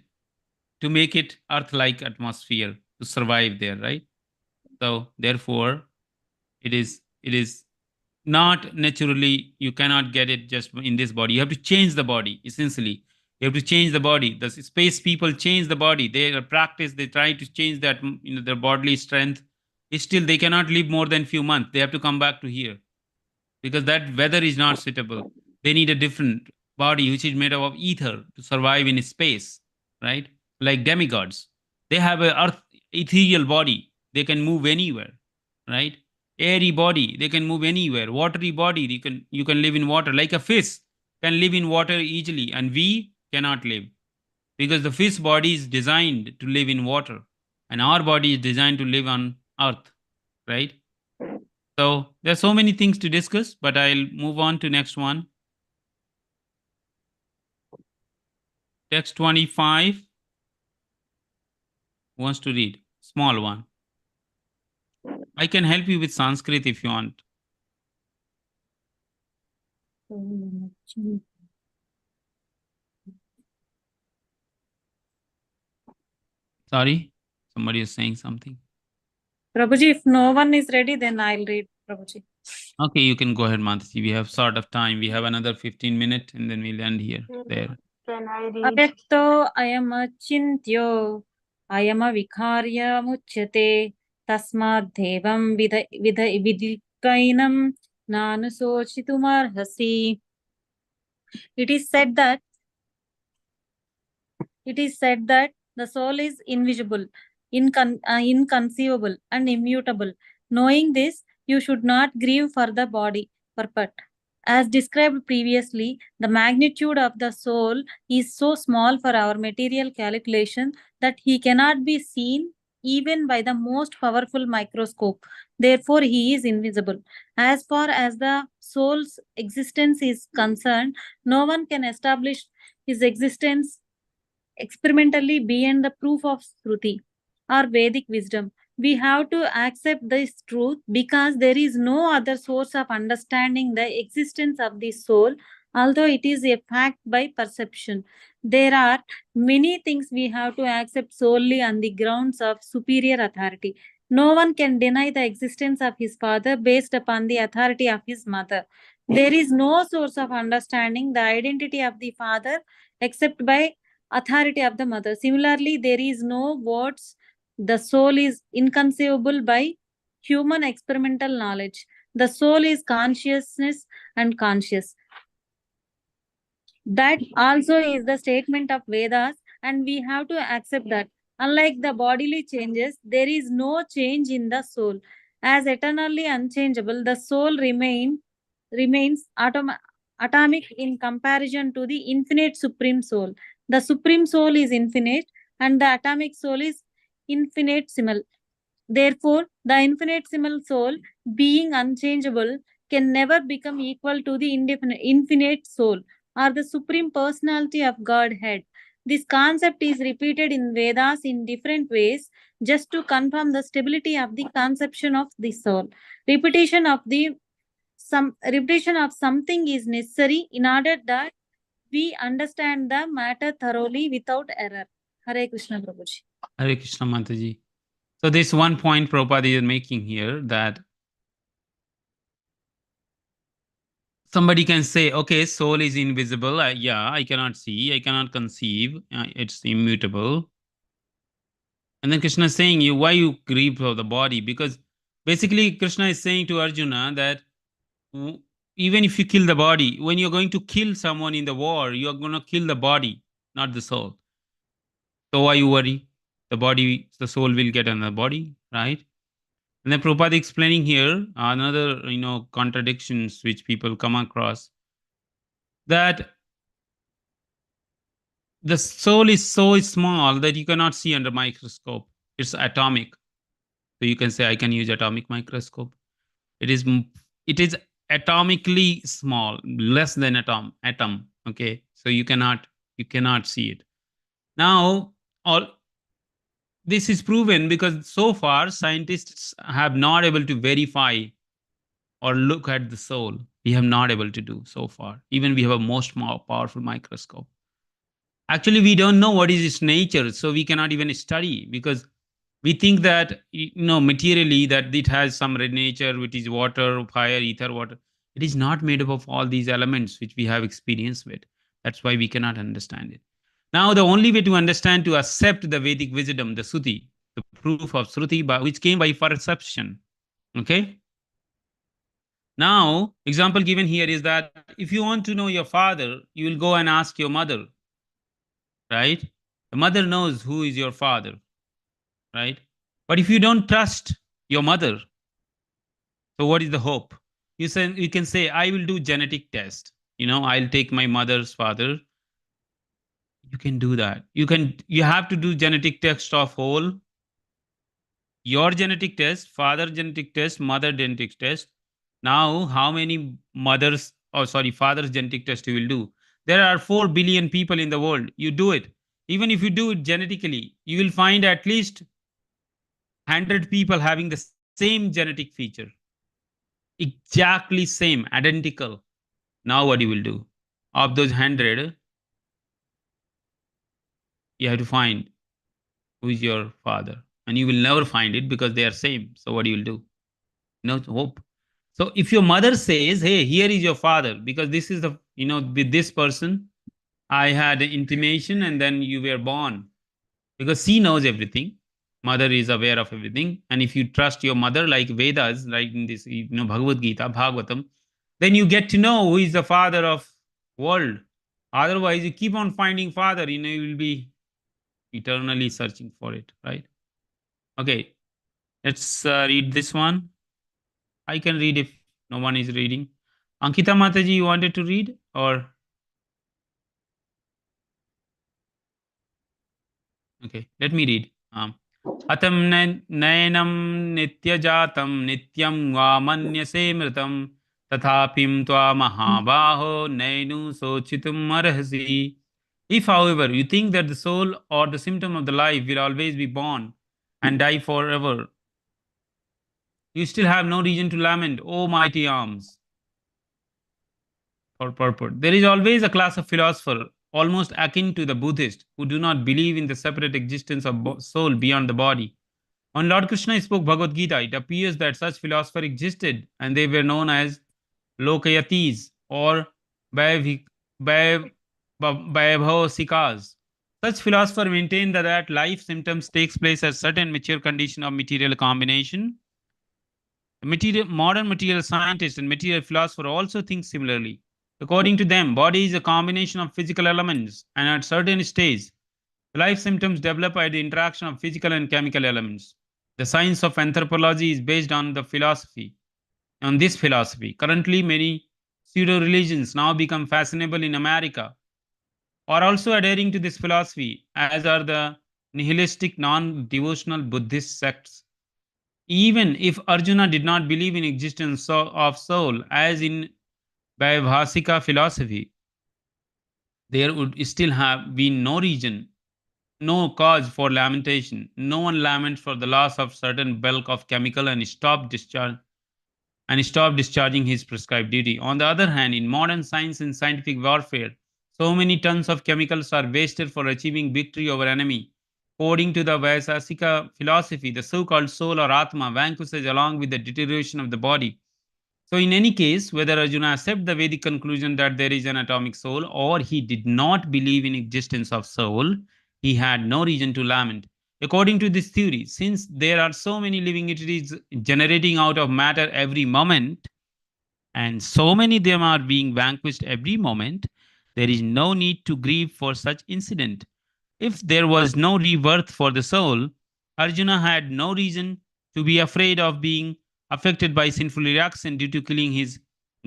to make it earth-like atmosphere to survive there, right? So therefore, it is not naturally, you cannot get it just in this body. You have to change the body, essentially. You have to change the body. The space people change the body. They practice, they try to change that, their bodily strength. Still, they cannot live more than few months. They have to come back to here because that weather is not suitable. They need a different body which is made up of ether to survive in space, right? Like demigods. They have a earth ethereal body. They can move anywhere, right? Airy body, they can move anywhere. Watery body, you can live in water. Like a fish can live in water easily, and we cannot live because the fish body is designed to live in water, and our body is designed to live on earth, right? So there's so many things to discuss, but I'll move on to next one. Text 25. Who wants to read? Small one. I can help you with Sanskrit if you want. Sorry, somebody is saying something. Prabhuji, if no one is ready, then I'll read, Prabhuji. Okay, you can go ahead, Mataji. We have sort of time. We have another 15 minutes and then we'll end here. There. Can I read? Avyakto ayama chintyo ayama vikarya muchyate tasmad devam vidikainam nanusochitumarhasi. It is said that the soul is invisible, inconceivable, and immutable. Knowing this, you should not grieve for the body, purport. As described previously, the magnitude of the soul is so small for our material calculation that he cannot be seen even by the most powerful microscope. Therefore, he is invisible. As far as the soul's existence is concerned, no one can establish his existence experimentally beyond the proof of Shruti or Vedic wisdom. We have to accept this truth because there is no other source of understanding the existence of the soul, although it is a fact by perception. There are many things we have to accept solely on the grounds of superior authority. No one can deny the existence of his father based upon the authority of his mother. There is no source of understanding the identity of the father except by authority of the mother. Similarly, there is no words. The soul is inconceivable by human experimental knowledge. The soul is consciousness and conscious. That also is the statement of Vedas, and we have to accept that. Unlike the bodily changes, there is no change in the soul. As eternally unchangeable, the soul remains atomic in comparison to the infinite supreme soul. The supreme soul is infinite, and the atomic soul is infinitesimal. Therefore, the infinitesimal soul, being unchangeable, can never become equal to the infinite soul or the supreme personality of Godhead. This concept is repeated in Vedas in different ways just to confirm the stability of the conception of the soul. Repetition of something is necessary in order that we understand the matter thoroughly without error. Hare Krishna Prabhuji. Hare Krishna, Mataji. So this one point Prabhupada is making here, that somebody can say, okay, soul is invisible. Yeah, I cannot see, I cannot conceive. It's immutable. And then Krishna is saying, why you grieve for the body? Because basically Krishna is saying to Arjuna that even if you kill the body, when you're going to kill someone in the war, you're going to kill the body, not the soul. So why you worry? The soul will get another body, right? And then Prabhupada explaining here another, contradictions which people come across. that the soul is so small that you cannot see under microscope. It's atomic. So you can say I can use atomic microscope. It is atomically small, less than atom. Okay, so you cannot see it. Now, all this is proven because so far scientists have not able to verify or look at the soul. We have not able to do so far. Even we have a most more powerful microscope. Actually, we don't know what is its nature, so we cannot even study because we think that materially that it has some nature which is water, fire, ether, water. It is not made up of all these elements which we have experience with. That's why we cannot understand it. Now, the only way to understand, to accept the Vedic wisdom, the Suti, the proof of Shruti, which came by perception. Okay. Now, example given here is that if you want to know your father, you will go and ask your mother, right? The mother knows who is your father, right? But if you don't trust your mother, so what is the hope? You can say, I will do genetic test. I'll take my mother's father. You can do that. You have to do genetic test of whole, your genetic test, father genetic test, mother genetic test. Now, how many father's genetic test you will do? There are 4 billion people in the world. You do it. Even if you do it genetically, you will find at least 100 people having the same genetic feature. Exactly same, identical. Now what you will do? Of those 100, you have to find who is your father. And you will never find it because they are same. So what you will do? No hope. So if your mother says, hey, here is your father, because this is with this person, I had an intimation and then you were born. Because she knows everything. Mother is aware of everything. And if you trust your mother, like Vedas, like in this, Bhagavad Gita, Bhagavatam, then you get to know who is the father of world. Otherwise, you keep on finding father, you will be eternally searching for it, right? Okay, let's read this one. I can read if no one is reading. Ankita Mataji, you wanted to read or? Okay, let me read. Atam nayanam nityajatam nityam vamanyase mritam tathapim tva mahabaho nainu sochitum arhasi. If, however, you think that the soul or the symptom of the life will always be born and die forever, you still have no reason to lament, O mighty arms. For purport. There is always a class of philosopher, almost akin to the Buddhist, who do not believe in the separate existence of soul beyond the body. When Lord Krishna spoke Bhagavad Gita, it appears that such philosophers existed, and they were known as Lokayatis or Vaibhavasikas. Such philosophers maintain that life symptoms takes place at certain mature condition of material combination. Modern material scientists and material philosophers also think similarly. According to them, body is a combination of physical elements, and at certain stages, life symptoms develop by the interaction of physical and chemical elements. The science of anthropology is based on this philosophy. Currently, many pseudo-religions now become fashionable in America are also adhering to this philosophy, as are the nihilistic, non-devotional Buddhist sects. Even if Arjuna did not believe in existence of soul, as in Vaibhasika philosophy, there would still have been no reason, no cause for lamentation. No one laments for the loss of certain bulk of chemical and stop discharging his prescribed duty. On the other hand, in modern science and scientific warfare, so many tons of chemicals are wasted for achieving victory over enemy. According to the Vaisasika philosophy, the so-called soul or Atma vanquishes along with the deterioration of the body. So in any case, whether Arjuna accepted the Vedic conclusion that there is an atomic soul or he did not believe in existence of soul, he had no reason to lament. According to this theory, since there are so many living entities generating out of matter every moment, and so many of them are being vanquished every moment, there is no need to grieve for such incident. If there was no rebirth for the soul, Arjuna had no reason to be afraid of being affected by sinful reaction due to killing his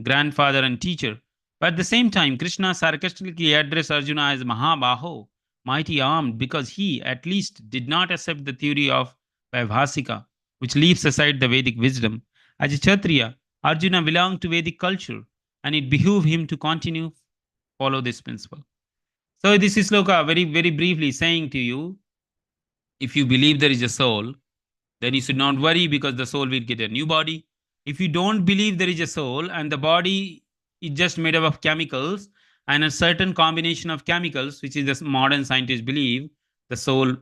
grandfather and teacher. But at the same time, Krishna sarcastically addressed Arjuna as Mahabaho, mighty armed, because he, at least, did not accept the theory of Vaibhasika, which leaves aside the Vedic wisdom. As a Kshatriya, Arjuna belonged to Vedic culture, and it behooved him to continue follow this principle. So this is sloka very, very briefly saying to you, if you believe there is a soul, then you should not worry because the soul will get a new body. If you don't believe there is a soul and the body is just made up of chemicals and a certain combination of chemicals, which is the modern scientists believe, the soul,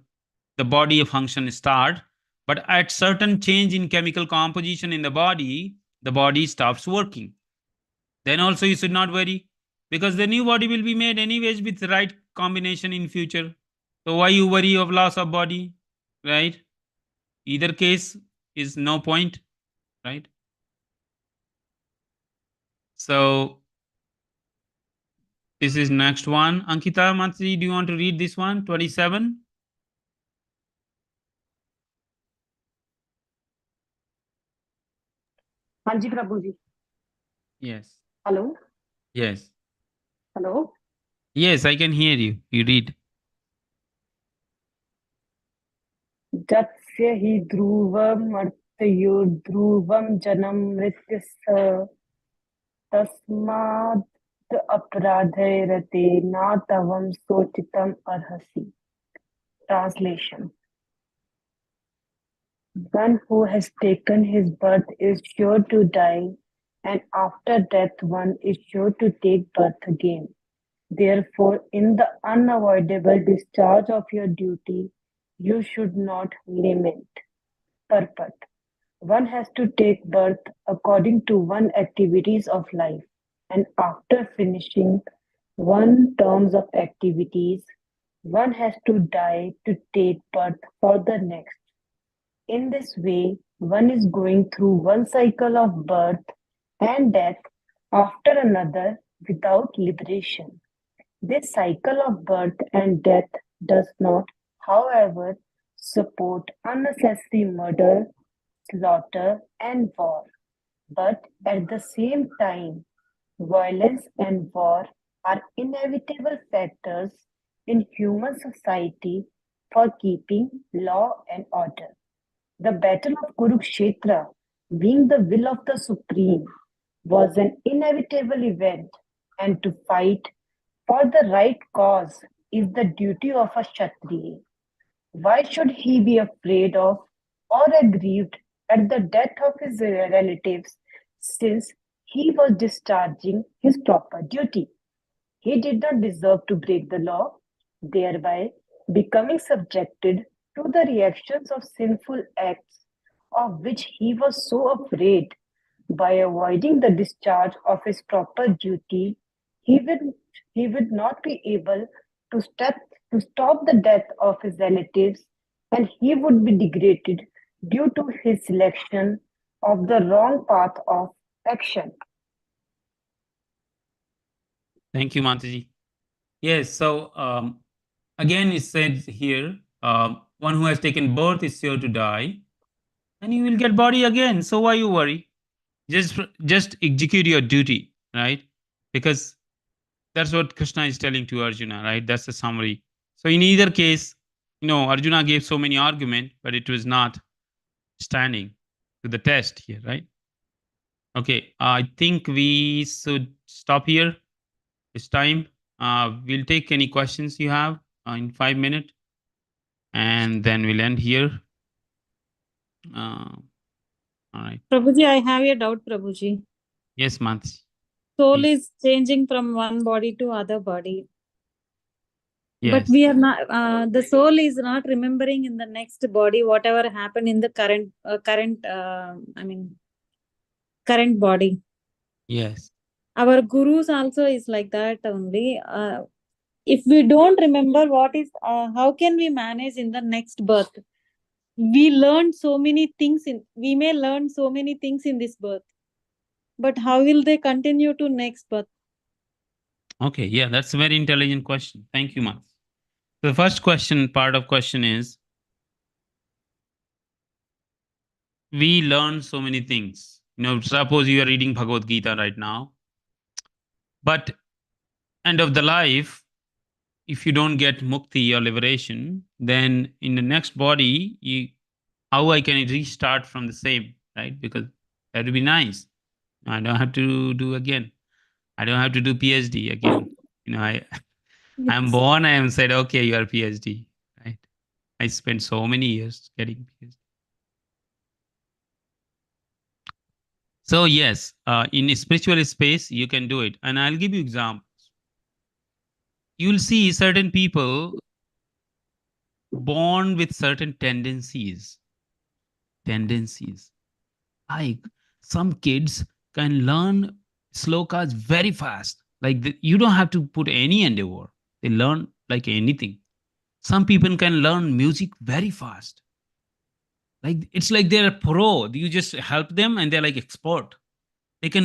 the body function start, but at certain change in chemical composition in the body stops working. Then also you should not worry because the new body will be made anyways with the right combination in future. So why you worry of loss of body, right? Either case is no point, right? So this is next one. Ankita, Matri, do you want to read this one? 27. हाँ जी प्रभु जी. Yes. Hello. Yes. Hello. Yes, I can hear you. You read. तस्य हि ध्रुवमर्त्योर्ध्रुवं जनं मृत्युः तस्मात् अपराधैरते नातवं शोचितुम् अर्हसि. Translation. One who has taken his birth is sure to die, and after death one is sure to take birth again. Therefore, in the unavoidable discharge of your duty, you should not lament. Purport. One has to take birth according to one activities of life, and after finishing one terms of activities, one has to die to take birth for the next. In this way, one is going through one cycle of birth and death after another without liberation. This cycle of birth and death does not, however, support unnecessary murder, slaughter, and war. But at the same time, violence and war are inevitable factors in human society for keeping law and order. The battle of Kurukshetra, being the will of the Supreme, was an inevitable event, and to fight for the right cause is the duty of a Kshatriya. Why should he be afraid of or aggrieved at the death of his relatives since he was discharging his proper duty? He did not deserve to break the law, thereby becoming subjected to the reactions of sinful acts of which he was so afraid. By avoiding the discharge of his proper duty, he would, he would not be able to stop the death of his relatives, and he would be degraded due to his selection of the wrong path of action. Thank you, Mataji. Yes, so again it says here, one who has taken birth is sure to die, and you will get body again. So why you worry? Just execute your duty, right? Because that's what Krishna is telling to Arjuna, right? That's the summary. So in either case, Arjuna gave so many arguments, but it was not standing to the test here, right? Okay, I think we should stop here. It's time. We'll take any questions you have in 5 minutes, and then we'll end here. All right. Prabhuji, I have a doubt, Prabhuji. Yes, Mansi. Soul Please. is changing from one body to other body. Yes. But we are not, the soul is not remembering in the next body whatever happened in the current body. Yes. Our gurus also is like that only. If we don't remember how can we manage in the next birth? We learned so many things we may learn so many things in this birth, but how will they continue to next birth? Okay, yeah, that's a very intelligent question. Thank you, Mansi. So the first part of question is, we learn so many things. Suppose you are reading Bhagavad Gita right now. But end of the life, if you don't get mukti or liberation, then in the next body, how I can restart from the same, right? Because that would be nice. I don't have to do again. I don't have to do PhD again. I'm Yes. born, I am said, okay, you are PhD, right? I spent so many years getting PhD. So yes, in a spiritual space, you can do it. And I'll give you examples. You'll see certain people born with certain tendencies. Like some kids can learn slokas very fast. Like you don't have to put any endeavor. They learn like anything. Some people can learn music very fast. Like it's like they're a pro. You just help them and they're like expert.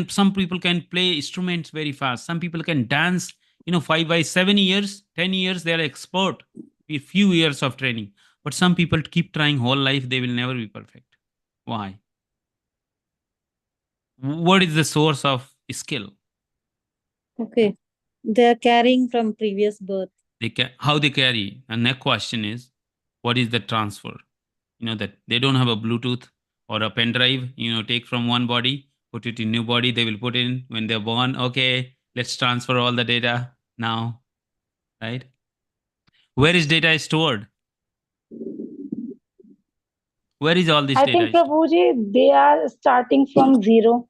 Some people can play instruments very fast. Some people can dance, 5 by 7 years, 10 years, they're expert. A few years of training. But some people keep trying whole life, they will never be perfect. Why? What is the source of skill? Okay. They are carrying from previous birth. How they carry. And next question is, what is the transfer? That they don't have a Bluetooth or a pen drive, take from one body, put it in new body, they will put in when they're born. Okay, let's transfer all the data now, right? Where is data stored? Where is all this I data think, stored? Prabhuji, they are starting from zero.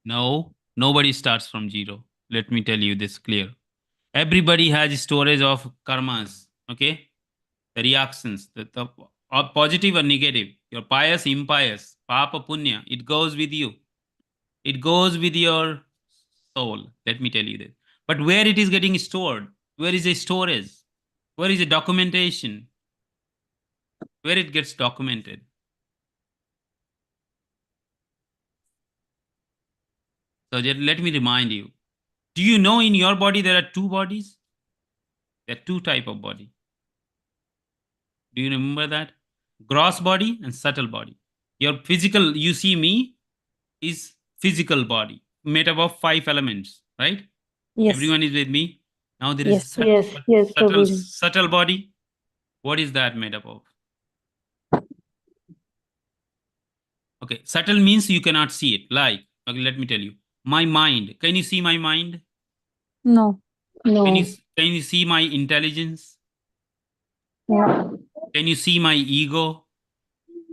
No, nobody starts from zero. Let me tell you this clear. Everybody has storage of karmas, okay? The reactions, the positive or negative, your pious, impious, papa, punya, it goes with you. It goes with your soul. Let me tell you that. But where it is getting stored, where is the storage? Where is the documentation? Where it gets documented? So let me remind you. Do you know in your body there are two bodies? There are two type of body. Do you remember that? Gross body and subtle body. Your physical, you see me, is physical body made up of 5 elements, right? Yes. Everyone is with me. Now there is Yes. Yes, yes, Prabhuji. subtle body. What is that made up of? Okay, subtle means you cannot see it. Like, okay, let me tell you. My mind. Can you see my mind? No. Can you No, can you see my intelligence? no, Can you see my ego?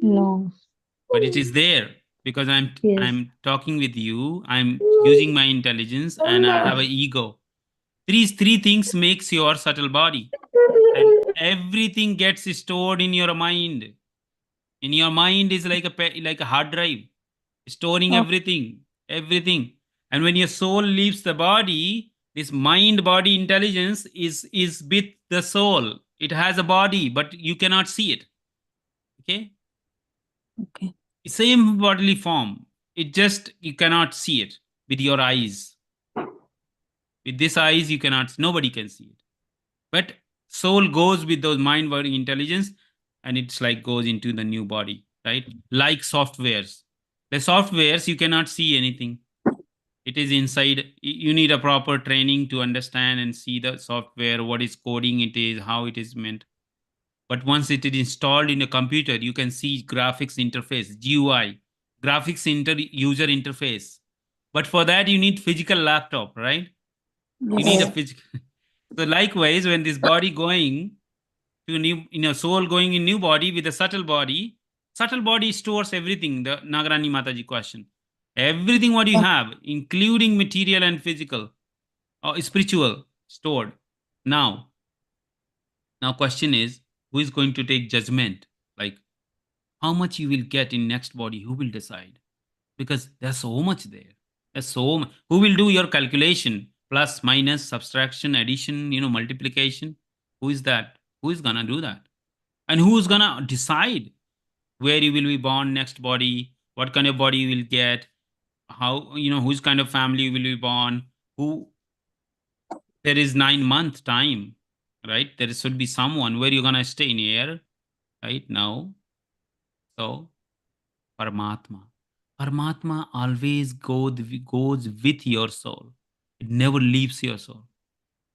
no. But it is there because I'm Yes. I'm talking with you. I'm using my intelligence and I have an ego. Three things makes your subtle body. And everything gets stored in your mind. In your mind is like like a hard drive, storing Okay. everything. And when your soul leaves the body, this mind body intelligence is with the soul. It has a body, but you cannot see it. Okay, Okay. same bodily form. It just you cannot see it with your eyes. With this eyes, you cannot. Nobody can see it. But soul goes with those mind body intelligence, and it's like goes into the new body, right? Like softwares. The softwares you cannot see anything. It is inside. You need a proper training to understand and see the software, what is coding it is, how it is meant. But once it is installed in a computer, you can see graphics interface, GUI, user interface. But for that, you need physical laptop, right? You need a Yes. physical. So likewise, when this body going to new, soul going in new body with a subtle body stores everything. The Nagarani Mataji question. Everything what you have, including material and physical or spiritual, stored. Now, question is, who is going to take judgment? Like how much you will get in next body, who will decide? Because there's so much there. Who will do your calculation? Plus, minus, subtraction, addition, multiplication. Who is that? Who is gonna do that? And who is gonna decide where you will be born next body, what kind of body you will get, how, whose kind of family you will be born, who, there is 9 month time, right? There should be someone where you're gonna stay in here, right now. So Paramatma. Paramatma always goes with your soul. It never leaves your soul.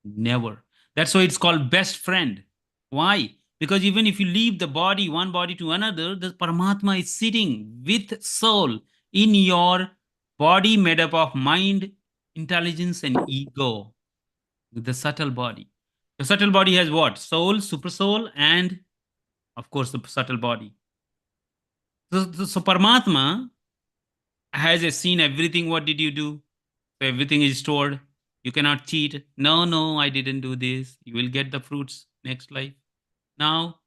Never. That's why it's called best friend. Why? Because even if you leave the body, one body to another, the Paramatma is sitting with soul in your body made up of mind, intelligence, and ego. The subtle body. The subtle body has what? Soul, super soul, and of course the subtle body. So Paramatma has seen everything. What did you do? So everything is stored. You cannot cheat. No, no, I didn't do this. You will get the fruits next life. Now,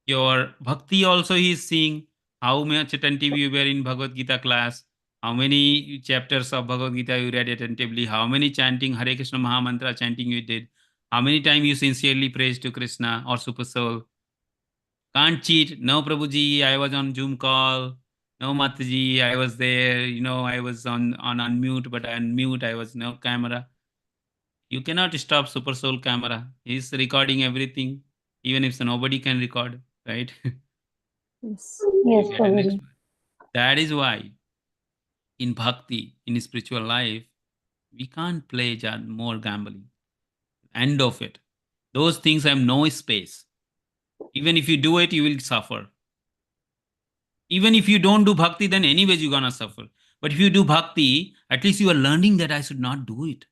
your bhakti also he is seeing how much attentive you were in Bhagavad Gita class, how many chapters of Bhagavad Gita you read attentively, how many chanting Hare Krishna Mahamantra chanting you did, how many times you sincerely praised to Krishna or Super Soul. Can't cheat. No, Prabhuji, I was on Zoom call. No, Mataji, I was there. I was on unmute, but unmute, I was no camera. You cannot stop Super Soul camera. He's recording everything, even if nobody can record, right? Yes. Yes, Get an Prabhuji. expert. That is why in bhakti, in spiritual life, we can't play more gambling. End of it. Those things have no space. Even if you do it, you will suffer. Even if you don't do bhakti, then anyways you're gonna suffer. But if you do bhakti, at least you are learning that I should not do it.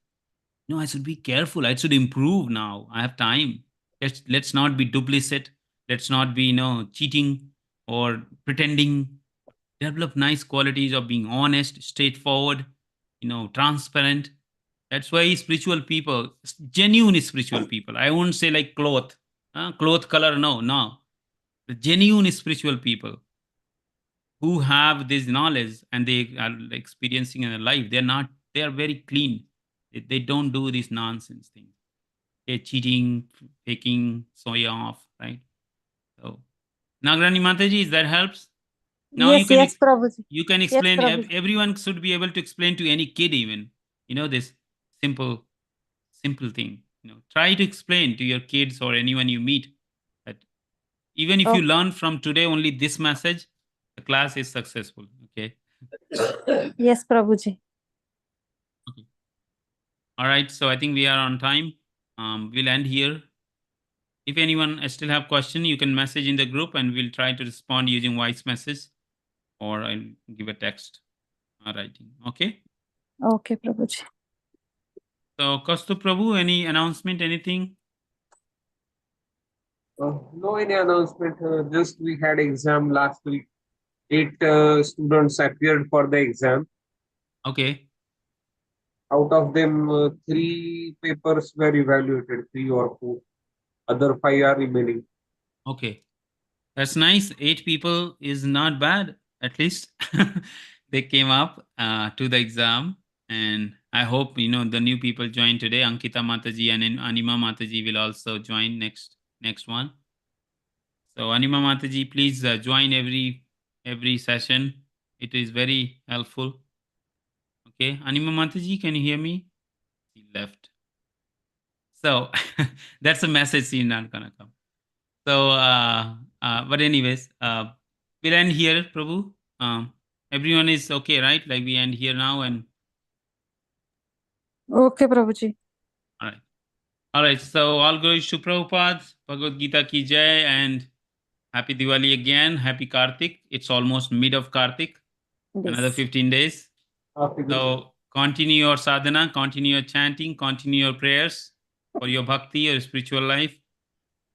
I should be careful. I should improve now. I have time. Let's not be duplicit. Let's not be, cheating or pretending. Develop nice qualities of being honest, straightforward, transparent. That's why spiritual people, genuine spiritual people. I won't say like cloth color. No, no. The genuine spiritual people who have this knowledge and they are experiencing in their life, they are very clean. They don't do these nonsense things. They're cheating, faking, showing off, right? So, Nagrani Mataji, that helps. Now Yes, yes, Prabhuji. you can Yes, explain. Prabhuji. Everyone should be able to explain to any kid, even this simple, simple thing. Try to explain to your kids or anyone you meet that even if you Oh, learn from today only this message, the class is successful. Okay. yes, Prabhuji. Okay. All right. So I think we are on time. We'll end here. If anyone still have question, you can message in the group and we'll try to respond using voice message or I'll give a text writing. Okay. Okay, Prabhuji. So Kaustubh Prabhu, any announcement, anything? No any announcement. Just we had exam last week. 8 students appeared for the exam. Okay. Out of them, 3 papers were evaluated, 3 or 4. Other 5 are remaining. Okay. That's nice. 8 people is not bad. At least they came up to the exam. And I hope, the new people join today. Ankita Mataji and Anima Mataji will also join next one. So Anima Mataji, please join every session. It is very helpful. Okay. Anima Mataji, can you hear me? She left. So that's a message she's not gonna come. So, but anyways, we'll end here, Prabhu. Everyone is okay, right? Like we end here now, and Okay, Prabhuji. all right, all right. So all glories to Prabhupada, Bhagavad Gita ki jai, and happy Diwali again. Happy Kartik. It's almost mid of Kartik. Another Yes. 15 days. So continue your sadhana, continue your chanting, continue your prayers for your bhakti, your spiritual life.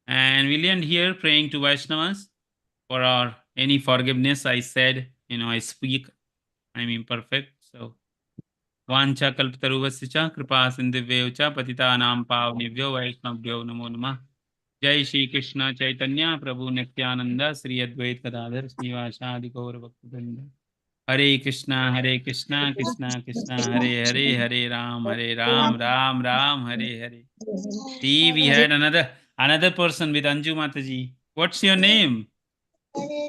And we'll end here praying to Vaishnavas for our any forgiveness. I said, I speak, I'm imperfect. So, Vancha kalpataruvasya cha kripa sindhivyo cha patitanam pavnivyo vaishnavyo namo namah. Jai Shri Krishna Chaitanya Prabhu Nityananda Sri Advait Gadadhar Srivasadi Gaur Bhaktivinoda. Hare Krishna, Krishna Krishna, Hare Hare, Hare Ram, Ram Ram, Hare Hare. See, we had another person with Anju Mataji. What's your name?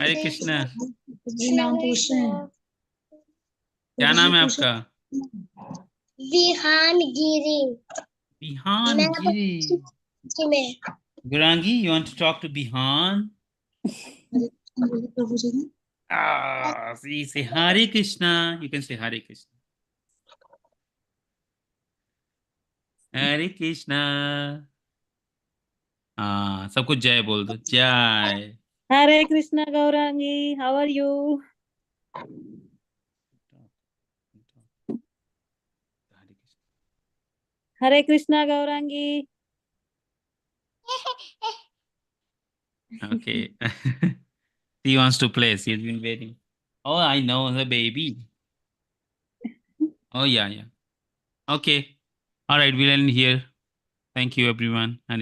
Hare Krishna. नाम पूछ रहे हैं क्या नाम है आपका? विहान गिरी Bihan Giri. में Gurangi, you want to talk to Bihan? Prabhu ji Ah, see, say Hare Krishna. You can say Hare Krishna. हरे कृष्णा। हाँ, सबको जय बोल दो, जय। Hare Krishna Gaurangi, how are you? Hare Krishna Gaurangi. Okay. He wants to play. He's been waiting. Oh, I know the baby. Oh, yeah, yeah. Okay. All right, we'll end here. Thank you, everyone. And